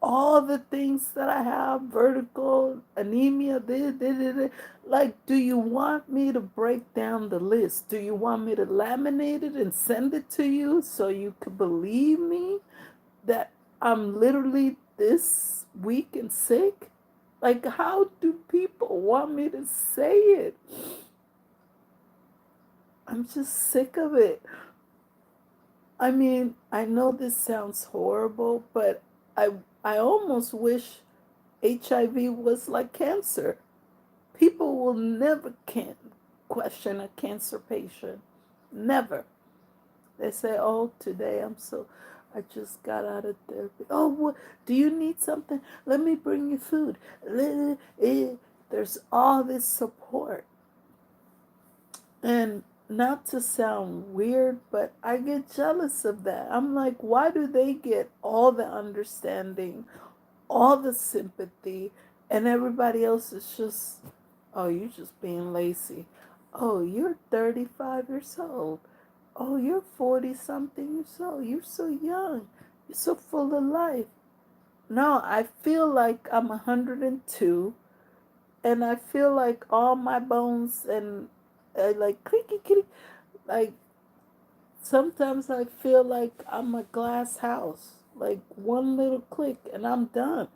all the things that I have? Vertical, anemia, this. Like, do you want me to break down the list? Do you want me to laminate it and send it to you so you could believe me that I'm literally this weak and sick? Like, how do people want me to say it? I'm just sick of it. I mean, I know this sounds horrible, but I I almost wish HIV was like cancer. People will never can question a cancer patient. Never. They say, "Oh, today I just got out of therapy. Oh, what? Do you need something? Let me bring you food." There's all this support. And not to sound weird, but I get jealous of that. I'm like, why do they get all the understanding, all the sympathy, and everybody else is just, oh, you're just being lazy. Oh, you're 35 years old. Oh, you're 40 something years old. You're so young. You're so full of life. No, I feel like I'm 102 and I feel like all my bones and like clicky click. Like sometimes I feel like I'm a glass house. Like one little click and I'm done.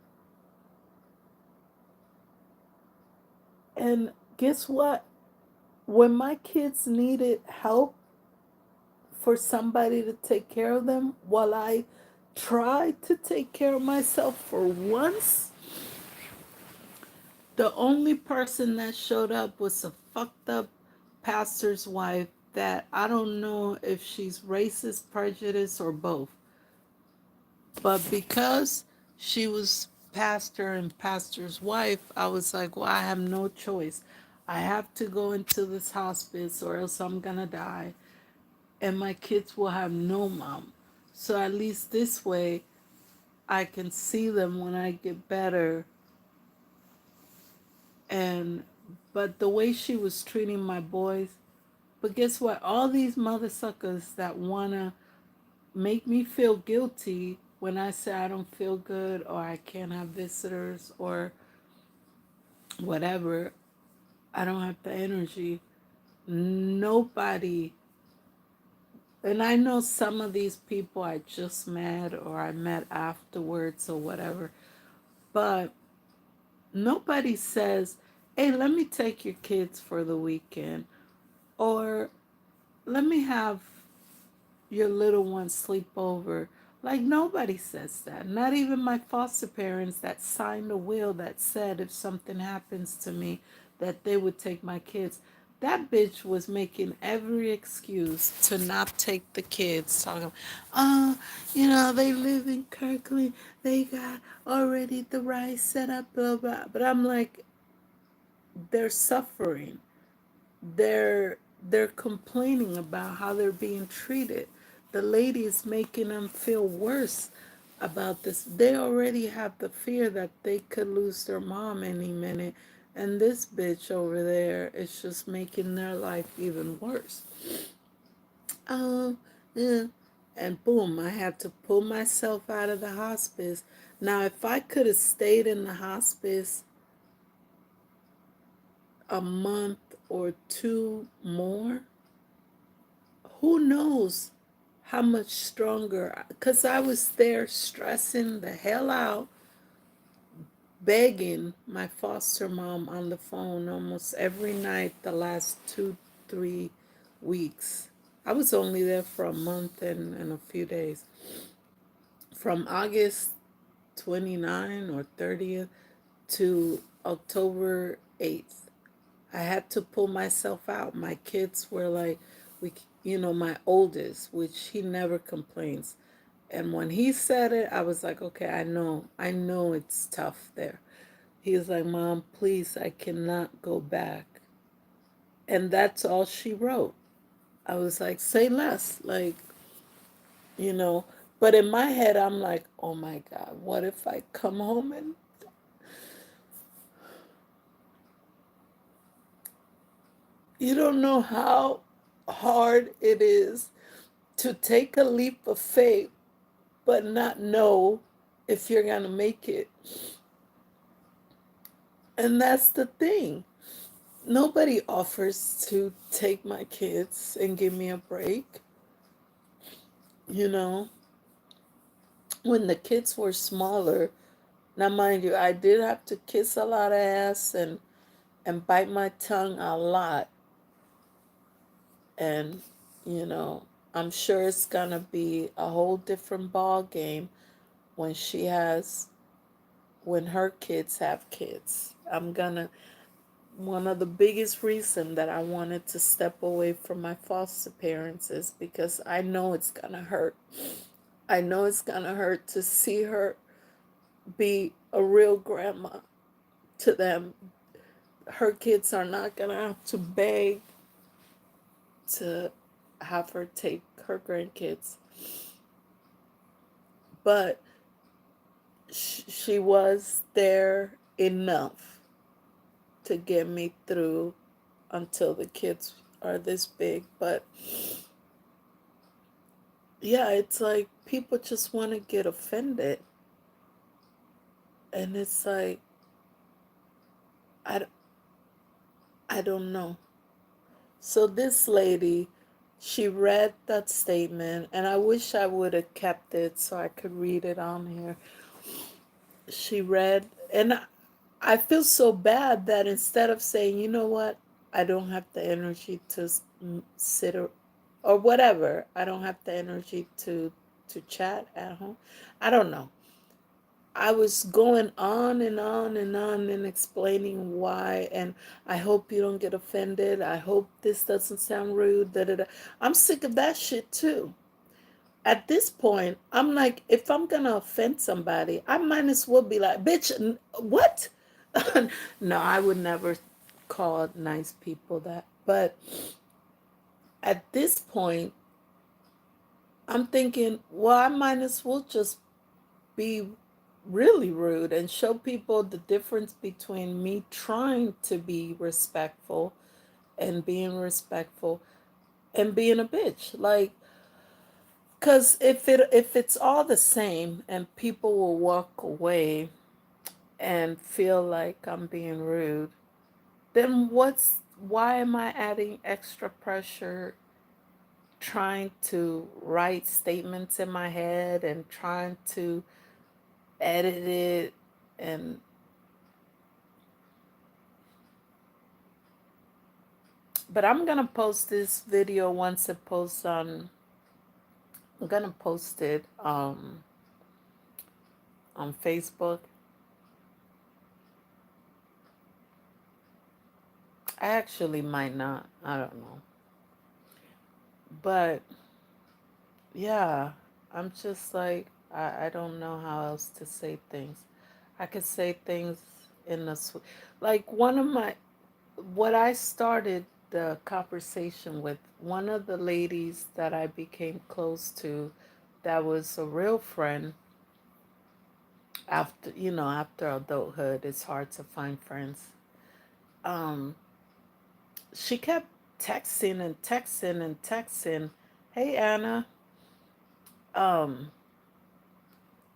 And guess what? When my kids needed help for somebody to take care of them, while I tried to take care of myself for once, the only person that showed up was a fucked up pastor's wife that I don't know if she's racist, prejudiced, or both. But because she was pastor and pastor's wife, I was like, well, I have no choice. I have to go into this hospice or else I'm going to die. And my kids will have no mom. So at least this way, I can see them when I get better. And, but the way she was treating my boys, but guess what? All these mother suckers that want to make me feel guilty when I say I don't feel good or I can't have visitors or whatever, I don't have the energy. Nobody, and I know some of these people I just met or I met afterwards or whatever, but nobody says, hey, let me take your kids for the weekend or let me have your little one sleep over. Like nobody says that. Not even my foster parents that signed a will that said if something happens to me that they would take my kids. That bitch was making every excuse to not take the kids. Talking, they live in Kirkland. They got already the right set up, blah blah. But I'm like, they're suffering. They're complaining about how they're being treated. The lady is making them feel worse about this. They already have the fear that they could lose their mom any minute, and this bitch over there is just making their life even worse. Oh, yeah. And boom, I had to pull myself out of the hospice. Now, if I could have stayed in the hospice a month or two more, who knows how much stronger, because I was there stressing the hell out, begging my foster mom on the phone almost every night the last 2, 3 weeks. I was only there for a month and a few days. From August 29 or 30th to October 8th. I had to pull myself out. My kids were like, my oldest, which he never complains. And when he said it, I was like, okay, I know it's tough there. He was like, Mom, please, I cannot go back. And that's all she wrote. I was like, say less. Like, you know, but in my head, I'm like, oh my God, what if I come home and you don't know how hard it is to take a leap of faith but not know if you're going to make it. And that's the thing. Nobody offers to take my kids and give me a break. You know, when the kids were smaller, now mind you, I did have to kiss a lot of ass and bite my tongue a lot. And, you know, I'm sure it's going to be a whole different ball game when when her kids have kids. One of the biggest reasons that I wanted to step away from my foster parents is because I know it's gonna hurt. I know it's gonna hurt to see her be a real grandma to them. Her kids are not gonna have to beg to have her take her grandkids. But she was there enough to get me through until the kids are this big. But yeah, it's like people just want to get offended. And it's like, I, I don't know. So this lady, she read that statement, and I wish I would have kept it so I could read it on here. She read, and I feel so bad that instead of saying, you know what, I don't have the energy to sit or whatever. I don't have the energy to chat at home. I don't know. I was going on and on and on and explaining why, and I hope you don't get offended. I hope this doesn't sound rude. Da, da, da. I'm sick of that shit too. At this point, I'm like, if I'm gonna offend somebody, I might as well be like, bitch, what? No, I would never call nice people that. But at this point, I'm thinking, well, I might as well just be really rude and show people the difference between me trying to be respectful and being respectful and being a bitch. Like, cause if it's all the same and people will walk away and feel like I'm being rude, then why am I adding extra pressure trying to write statements in my head and trying to edit it and but I'm gonna post this video once it posts on. I'm gonna post it on Facebook. I actually might not. I don't know. But yeah, I'm just like I don't know how else to say things. I could say things in a like one of my what I started the conversation with one of the ladies that I became close to that was a real friend after after adulthood it's hard to find friends. um she kept texting and texting and texting, hey Anna, um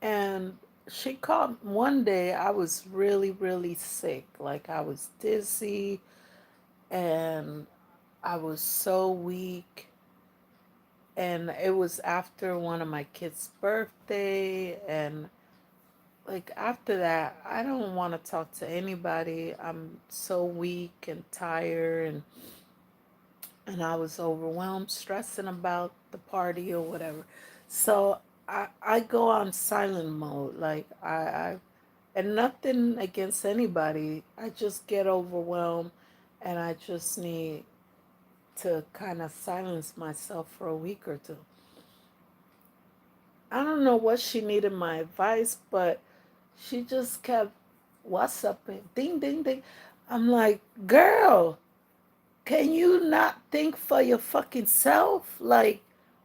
and she called one day. I was really really sick, like I was dizzy and I was so weak, and it was after one of my kids' birthday, and like after that I don't want to talk to anybody. I'm so weak and tired, and I was overwhelmed stressing about the party or whatever. So I go on silent mode, like I and nothing against anybody, I just get overwhelmed and I just need to kind of silence myself for a week or two. I don't know what she needed my advice, but she just kept WhatsApping, ding, ding, ding. I'm like, girl, can you not think for your fucking self? Like,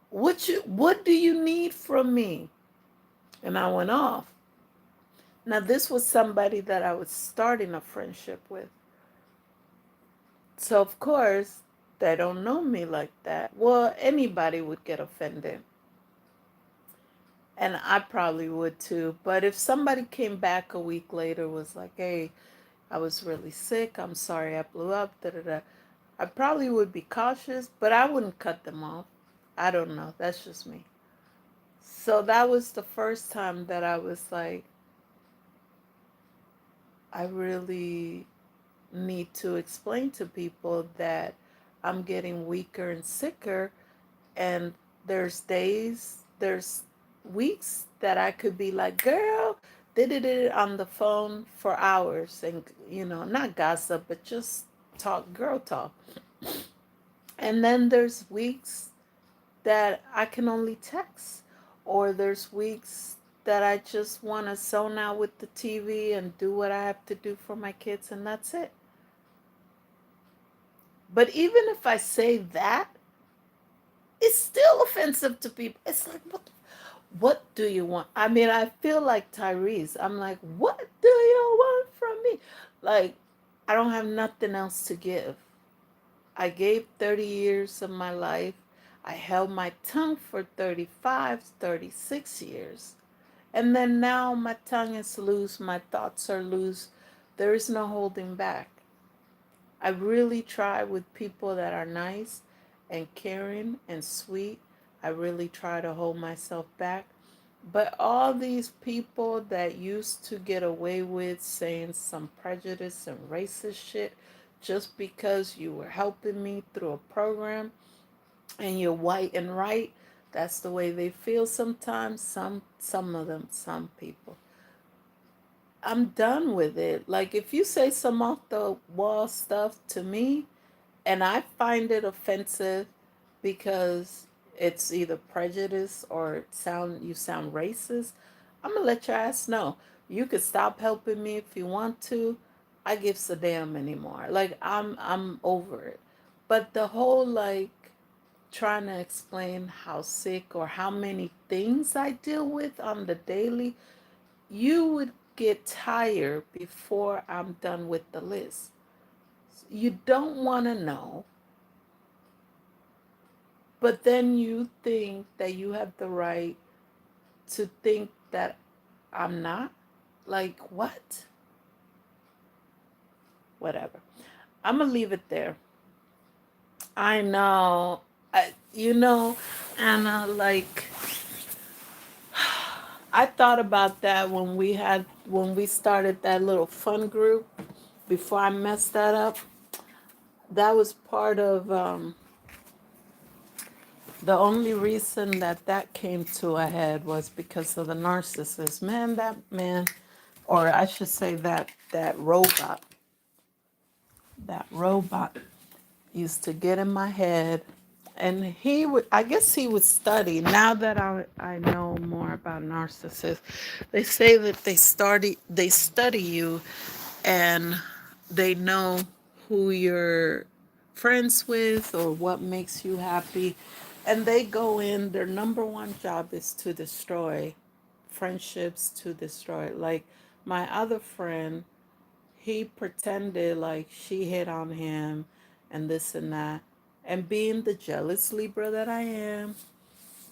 what do you need from me? And I went off. Now this was somebody that I was starting a friendship with. So of course, they don't know me like that. Well, anybody would get offended. And I probably would too. But if somebody came back a week later was like, hey, I was really sick. I'm sorry I blew up. Da, da, da. I probably would be cautious, but I wouldn't cut them off. I don't know. That's just me. So that was the first time that I was like, I really need to explain to people that I'm getting weaker and sicker. And there's weeks that I could be like, girl, did it on the phone for hours and, not gossip, but just talk, girl talk. And then there's weeks that I can only text, or there's weeks that I just want to zone out with the TV and do what I have to do for my kids, and that's it. But even if I say that, it's still offensive to people. It's like, what do you want? I mean, I feel like Tyrese. I'm like, what do you want from me? Like, I don't have nothing else to give. I gave 30 years of my life. I held my tongue for 35, 36 years. And then now my tongue is loose, my thoughts are loose. There is no holding back. I really try with people that are nice and caring and sweet. I really try to hold myself back. But all these people that used to get away with saying some prejudice and racist shit just because you were helping me through a program and you're white and right. That's the way they feel sometimes. Some of them, some people. I'm done with it. Like if you say some off the wall stuff to me and I find it offensive because it's either prejudice or you sound racist, I'm gonna let your ass know. You could stop helping me if you want to. I gives a damn anymore. Like I'm over it. But the whole like trying to explain how sick or how many things I deal with on the daily, you would get tired before I'm done with the list. You don't want to know, but then you think that you have the right to think that I'm not. Like, what? Whatever. I'm going to leave it there. I know. Anna, like, I thought about that when we started that little fun group before I messed that up. That was part of the only reason that came to a head was because of the narcissist. Man, that man, or I should say that robot used to get in my head. And I guess he would study. Now that I know more about narcissists, they say that they study you and they know who you're friends with or what makes you happy. And they go in, their number one job is to destroy friendships, to destroy. Like my other friend, he pretended like she hit on him and this and that. And being the jealous Libra that I am,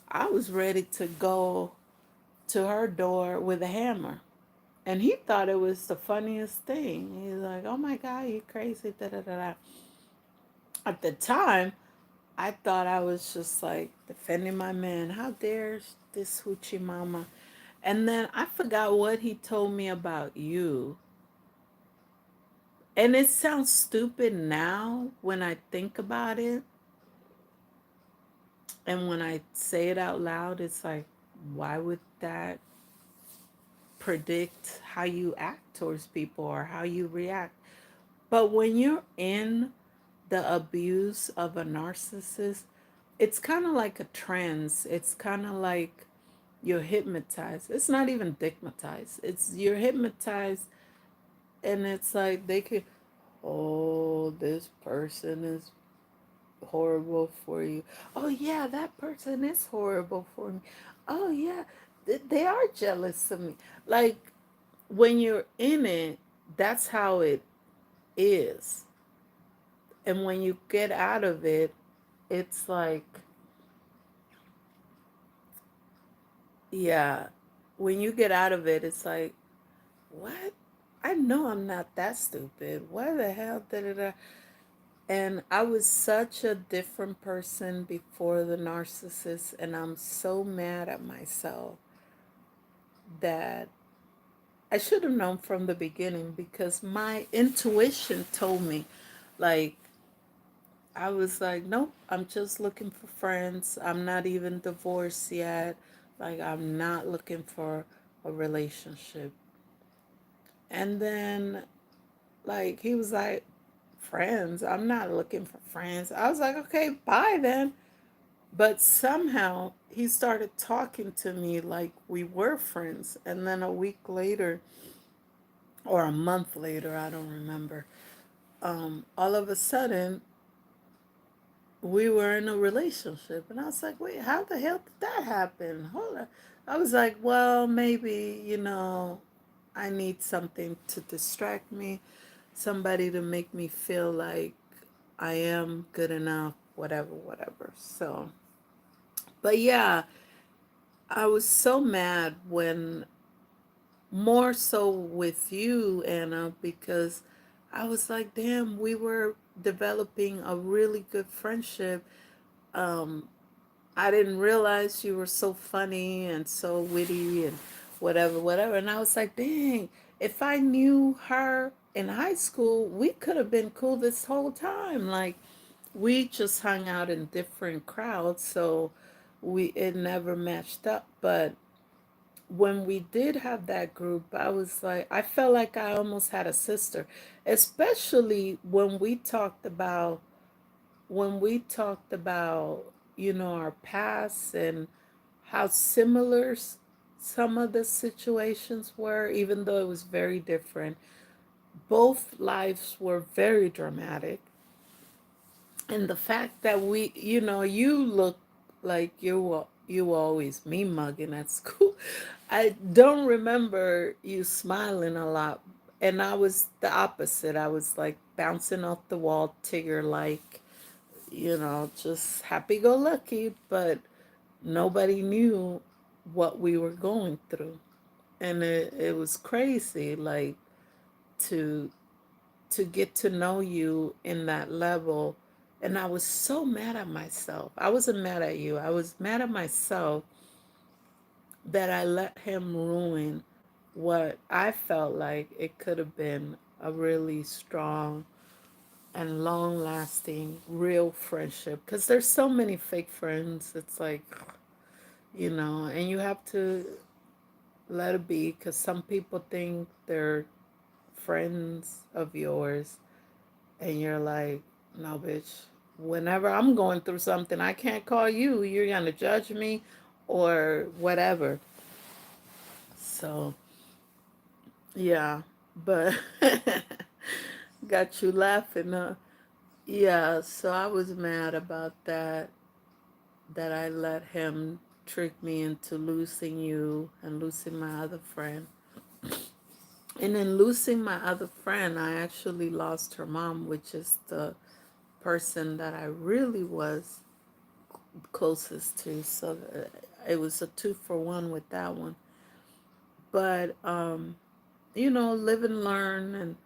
I was ready to go to her door with a hammer. And he thought it was the funniest thing. He's like, oh my God, you crazy. Da, da, da, da. At the time, I thought I was just like defending my man. How dare this hoochie mama? And then I forgot what he told me about you. And it sounds stupid now when I think about it. And when I say it out loud, it's like, why would that predict how you act towards people or how you react? But when you're in the abuse of a narcissist, it's kind of like a trance. It's kind of like you're hypnotized. It's not even digmatized. It's you're hypnotized, and it's like they could, oh, this person is horrible for you. Oh yeah, that person is horrible for me. Oh yeah, they are jealous of me. Like when you're in it, that's how it is. And when you get out of it, it's like, yeah, when you get out of it, it's like, what? I know I'm not that stupid. Why the hell did it? And I was such a different person before the narcissist, and I'm so mad at myself that I should have known from the beginning because my intuition told me, like, I was like, nope, I'm just looking for friends. I'm not even divorced yet. Like, I'm not looking for a relationship. And then, like, he was like, friends? I'm not looking for friends. I was like, okay, bye then. But somehow he started talking to me like we were friends. And then a week later, or a month later, I don't remember, all of a sudden, we were in a relationship. And I was like, wait, how the hell did that happen? Hold on. I was like, well, maybe, I need something to distract me, somebody to make me feel like I am good enough, whatever, whatever. So, but yeah, I was so mad when, more so with you, Anna, because I was like, damn, we were developing a really good friendship. Um, I didn't realize you were so funny and so witty and whatever, whatever. And I was like, dang, if I knew her in high school, we could have been cool this whole time. Like, we just hung out in different crowds, so it never matched up. But when we did have that group, I was like, I felt like I almost had a sister, especially when we talked about, our past and how similar some of the situations were, even though it was very different. Both lives were very dramatic. And the fact that you look like you were always me mugging at school. I don't remember you smiling a lot. And I was the opposite. I was like bouncing off the wall, Tigger like, just happy go lucky, but nobody knew what we were going through. And it was crazy, like, to get to know you in that level. And I was so mad at myself. I wasn't mad at you. I was mad at myself that I let him ruin what I felt like it could have been a really strong and long lasting real friendship, because there's so many fake friends. It's like, and you have to let it be, because some people think they're friends of yours, and you're like, no, bitch. Whenever I'm going through something, I can't call you. You're going to judge me or whatever. So, yeah. But got you laughing, huh? Yeah. So I was mad about that I let him trick me into losing you and losing my other friend. And in losing my other friend, I actually lost her mom, which is the person that I really was closest to. So it was a two for one with that one. But, live and learn. And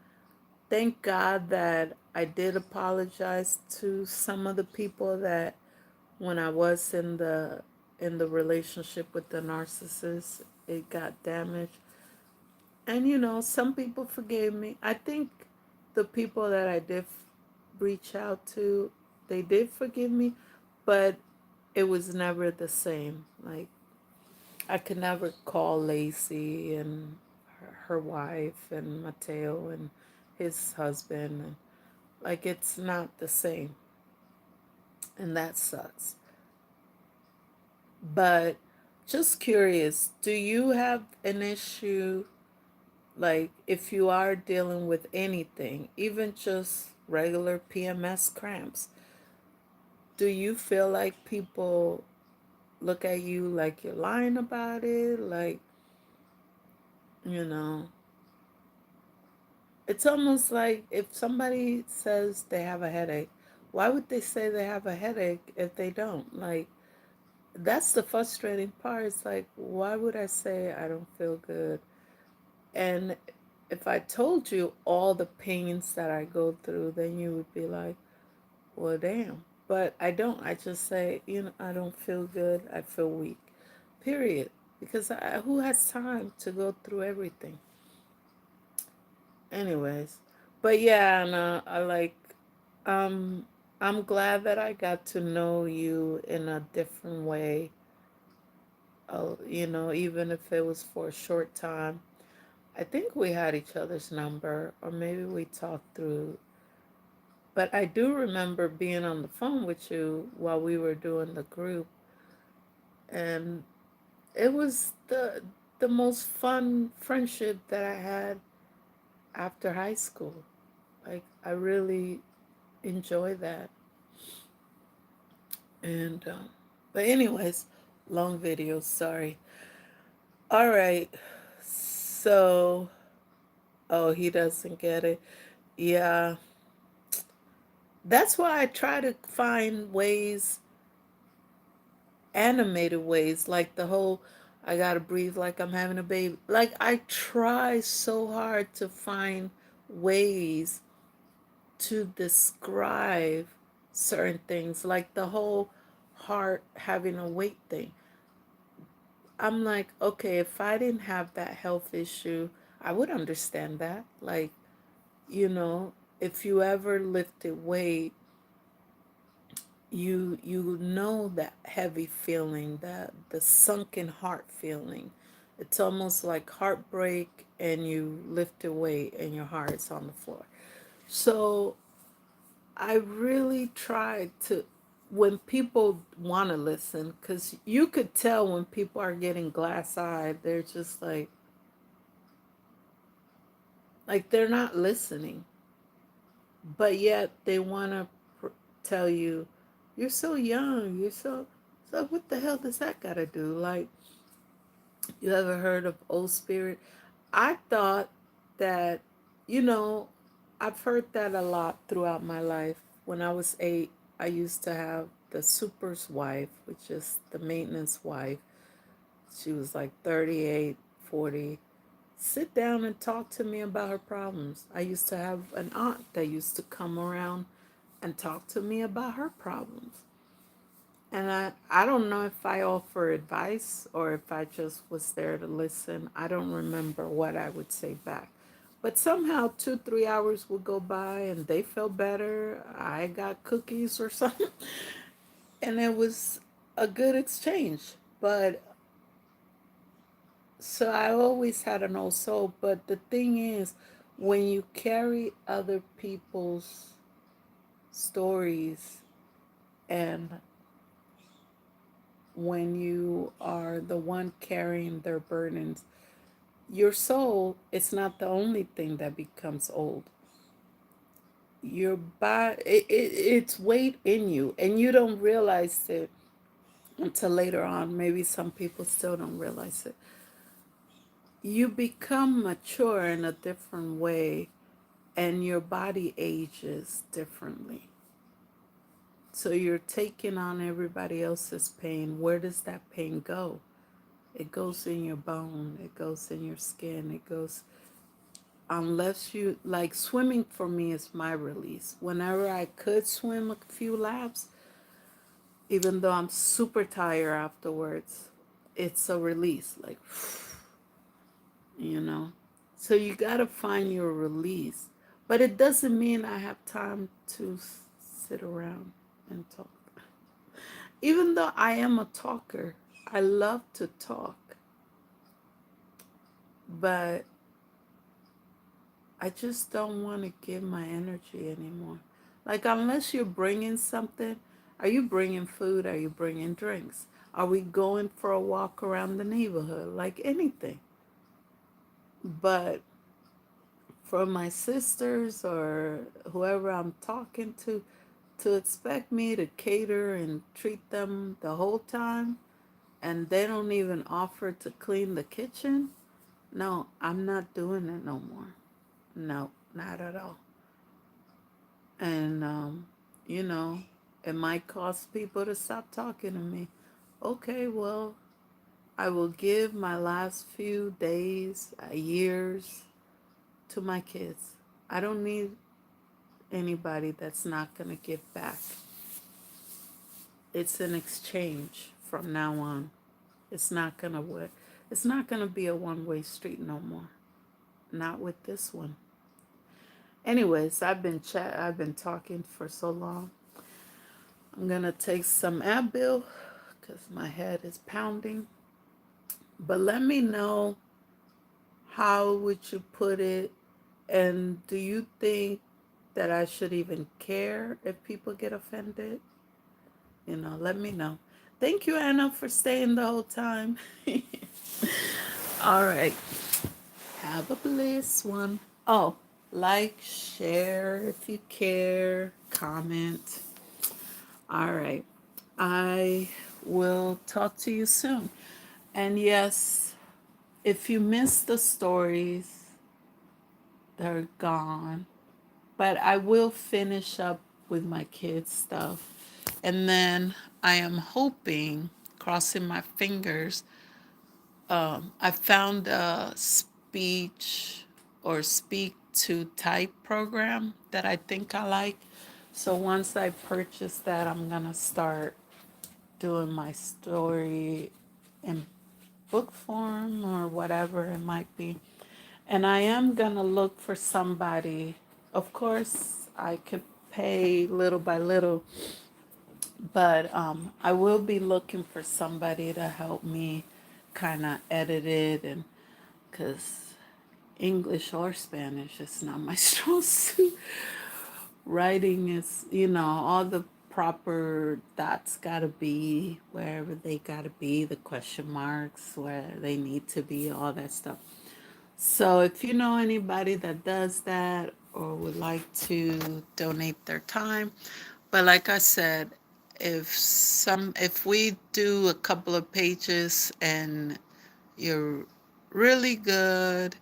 thank God that I did apologize to some of the people that when I was in the relationship with the narcissist, it got damaged. And some people forgave me. I think the people that I did reach out to, they did forgive me, but it was never the same. Like, I could never call Lacey and her wife and Mateo and his husband, and like, it's not the same, and that sucks. But just curious, do you have an issue, like, if you are dealing with anything, even just regular PMS cramps, do you feel like people look at you like you're lying about it? Like, you know, it's almost like if somebody says they have a headache, why would they say they have a headache if they don't? Like, that's the frustrating part. It's like, why would I say I don't feel good? And if I told you all the pains that I go through, then you would be like, well, damn. But I don't. I just say, I don't feel good. I feel weak. Period. Because who has time to go through everything? Anyways. But yeah, and I like, um, I'm glad that I got to know you in a different way. Even if it was for a short time. I think we had each other's number, or maybe we talked through. But I do remember being on the phone with you while we were doing the group, and it was the most fun friendship that I had after high school. Like, I really enjoy that. And but anyways, long video. Sorry. All right. So, oh, he doesn't get it. Yeah, that's why I try to find ways, animated ways, like the whole I gotta breathe like I'm having a baby. Like, I try so hard to find ways to describe certain things, like the whole heart having a weight thing. I'm like, okay, if I didn't have that health issue, I would understand that. Like, You know, if you ever lifted weight, you know that heavy feeling, that the sunken heart feeling. It's almost like heartbreak, and you lift a weight and your heart's on the floor. So I really try to, when people want to listen, because you could tell when people are getting glass-eyed, they're just like they're not listening, but yet they want to tell you, you're so young, so what the hell does that got to do? Like, you ever heard of Old Spirit? I thought that, you know, I've heard that a lot throughout my life. When I was 8, I used to have the super's wife, which is the maintenance wife. She was like 38, 40. Sit down and talk to me about her problems. I used to have an aunt that used to come around and talk to me about her problems. And I don't know if I offer advice or if I just was there to listen. I don't remember what I would say back. But somehow 2, 3 hours would go by and they felt better. I got cookies or something. And it was a good exchange. But so I always had an old soul. But the thing is, when you carry other people's stories, and when you are the one carrying their burdens, your soul is not the only thing that becomes old. Your body, it's weight in you, and you don't realize it until later on. Maybe some people still don't realize it. You become mature in a different way, and your body ages differently. So you're taking on everybody else's pain. Where does that pain go? It goes in your bone, it goes in your skin, it goes, unless you, like, swimming for me is my release. Whenever I could swim a few laps, even though I'm super tired afterwards, it's a release, like, you know. So you got to find your release. But it doesn't mean I have time to sit around and talk. Even though I am a talker, I love to talk, but I just don't want to give my energy anymore. Like, unless you're bringing something, are you bringing food? Are you bringing drinks? Are we going for a walk around the neighborhood? Like anything. But for my sisters or whoever I'm talking to expect me to cater and treat them the whole time, and they don't even offer to clean the kitchen, no, I'm not doing it no more. No, not at all. And, you know, it might cause people to stop talking to me. Okay, well, I will give my last few days, years to my kids. I don't need anybody that's not going to give back. It's an exchange from now on. It's not going to work. It's not going to be a one-way street no more. Not with this one. Anyways, I've been talking for so long. I'm going to take some Advil because my head is pounding. But let me know, how would you put it, and do you think that I should even care if people get offended? You know, let me know. Thank you, Anna, for staying the whole time. All right. Have a blessed one. Oh, like, share if you care, comment. All right. I will talk to you soon. And yes, if you missed the stories, they're gone. But I will finish up with my kids' stuff. And then I am hoping, crossing my fingers, I found a speech or speak to type program that I think I like. So once I purchase that, I'm going to start doing my story in book form or whatever it might be. And I am going to look for somebody Of course, I could pay little by little, but I will be looking for somebody to help me kind of edit it, and because English or Spanish is not my strong suit. Writing is, all the proper dots gotta be wherever they gotta be, the question marks where they need to be, all that stuff. So if you know anybody that does that or would like to donate their time, but like I said, if we do a couple of pages and you're really good,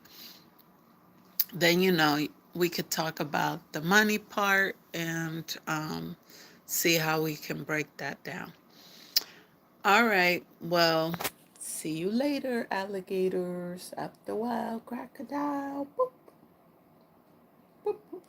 then we could talk about the money part and see how we can break that down. All right. Well, see you later, alligators. After a while, crocodile. Boop, boop, boop.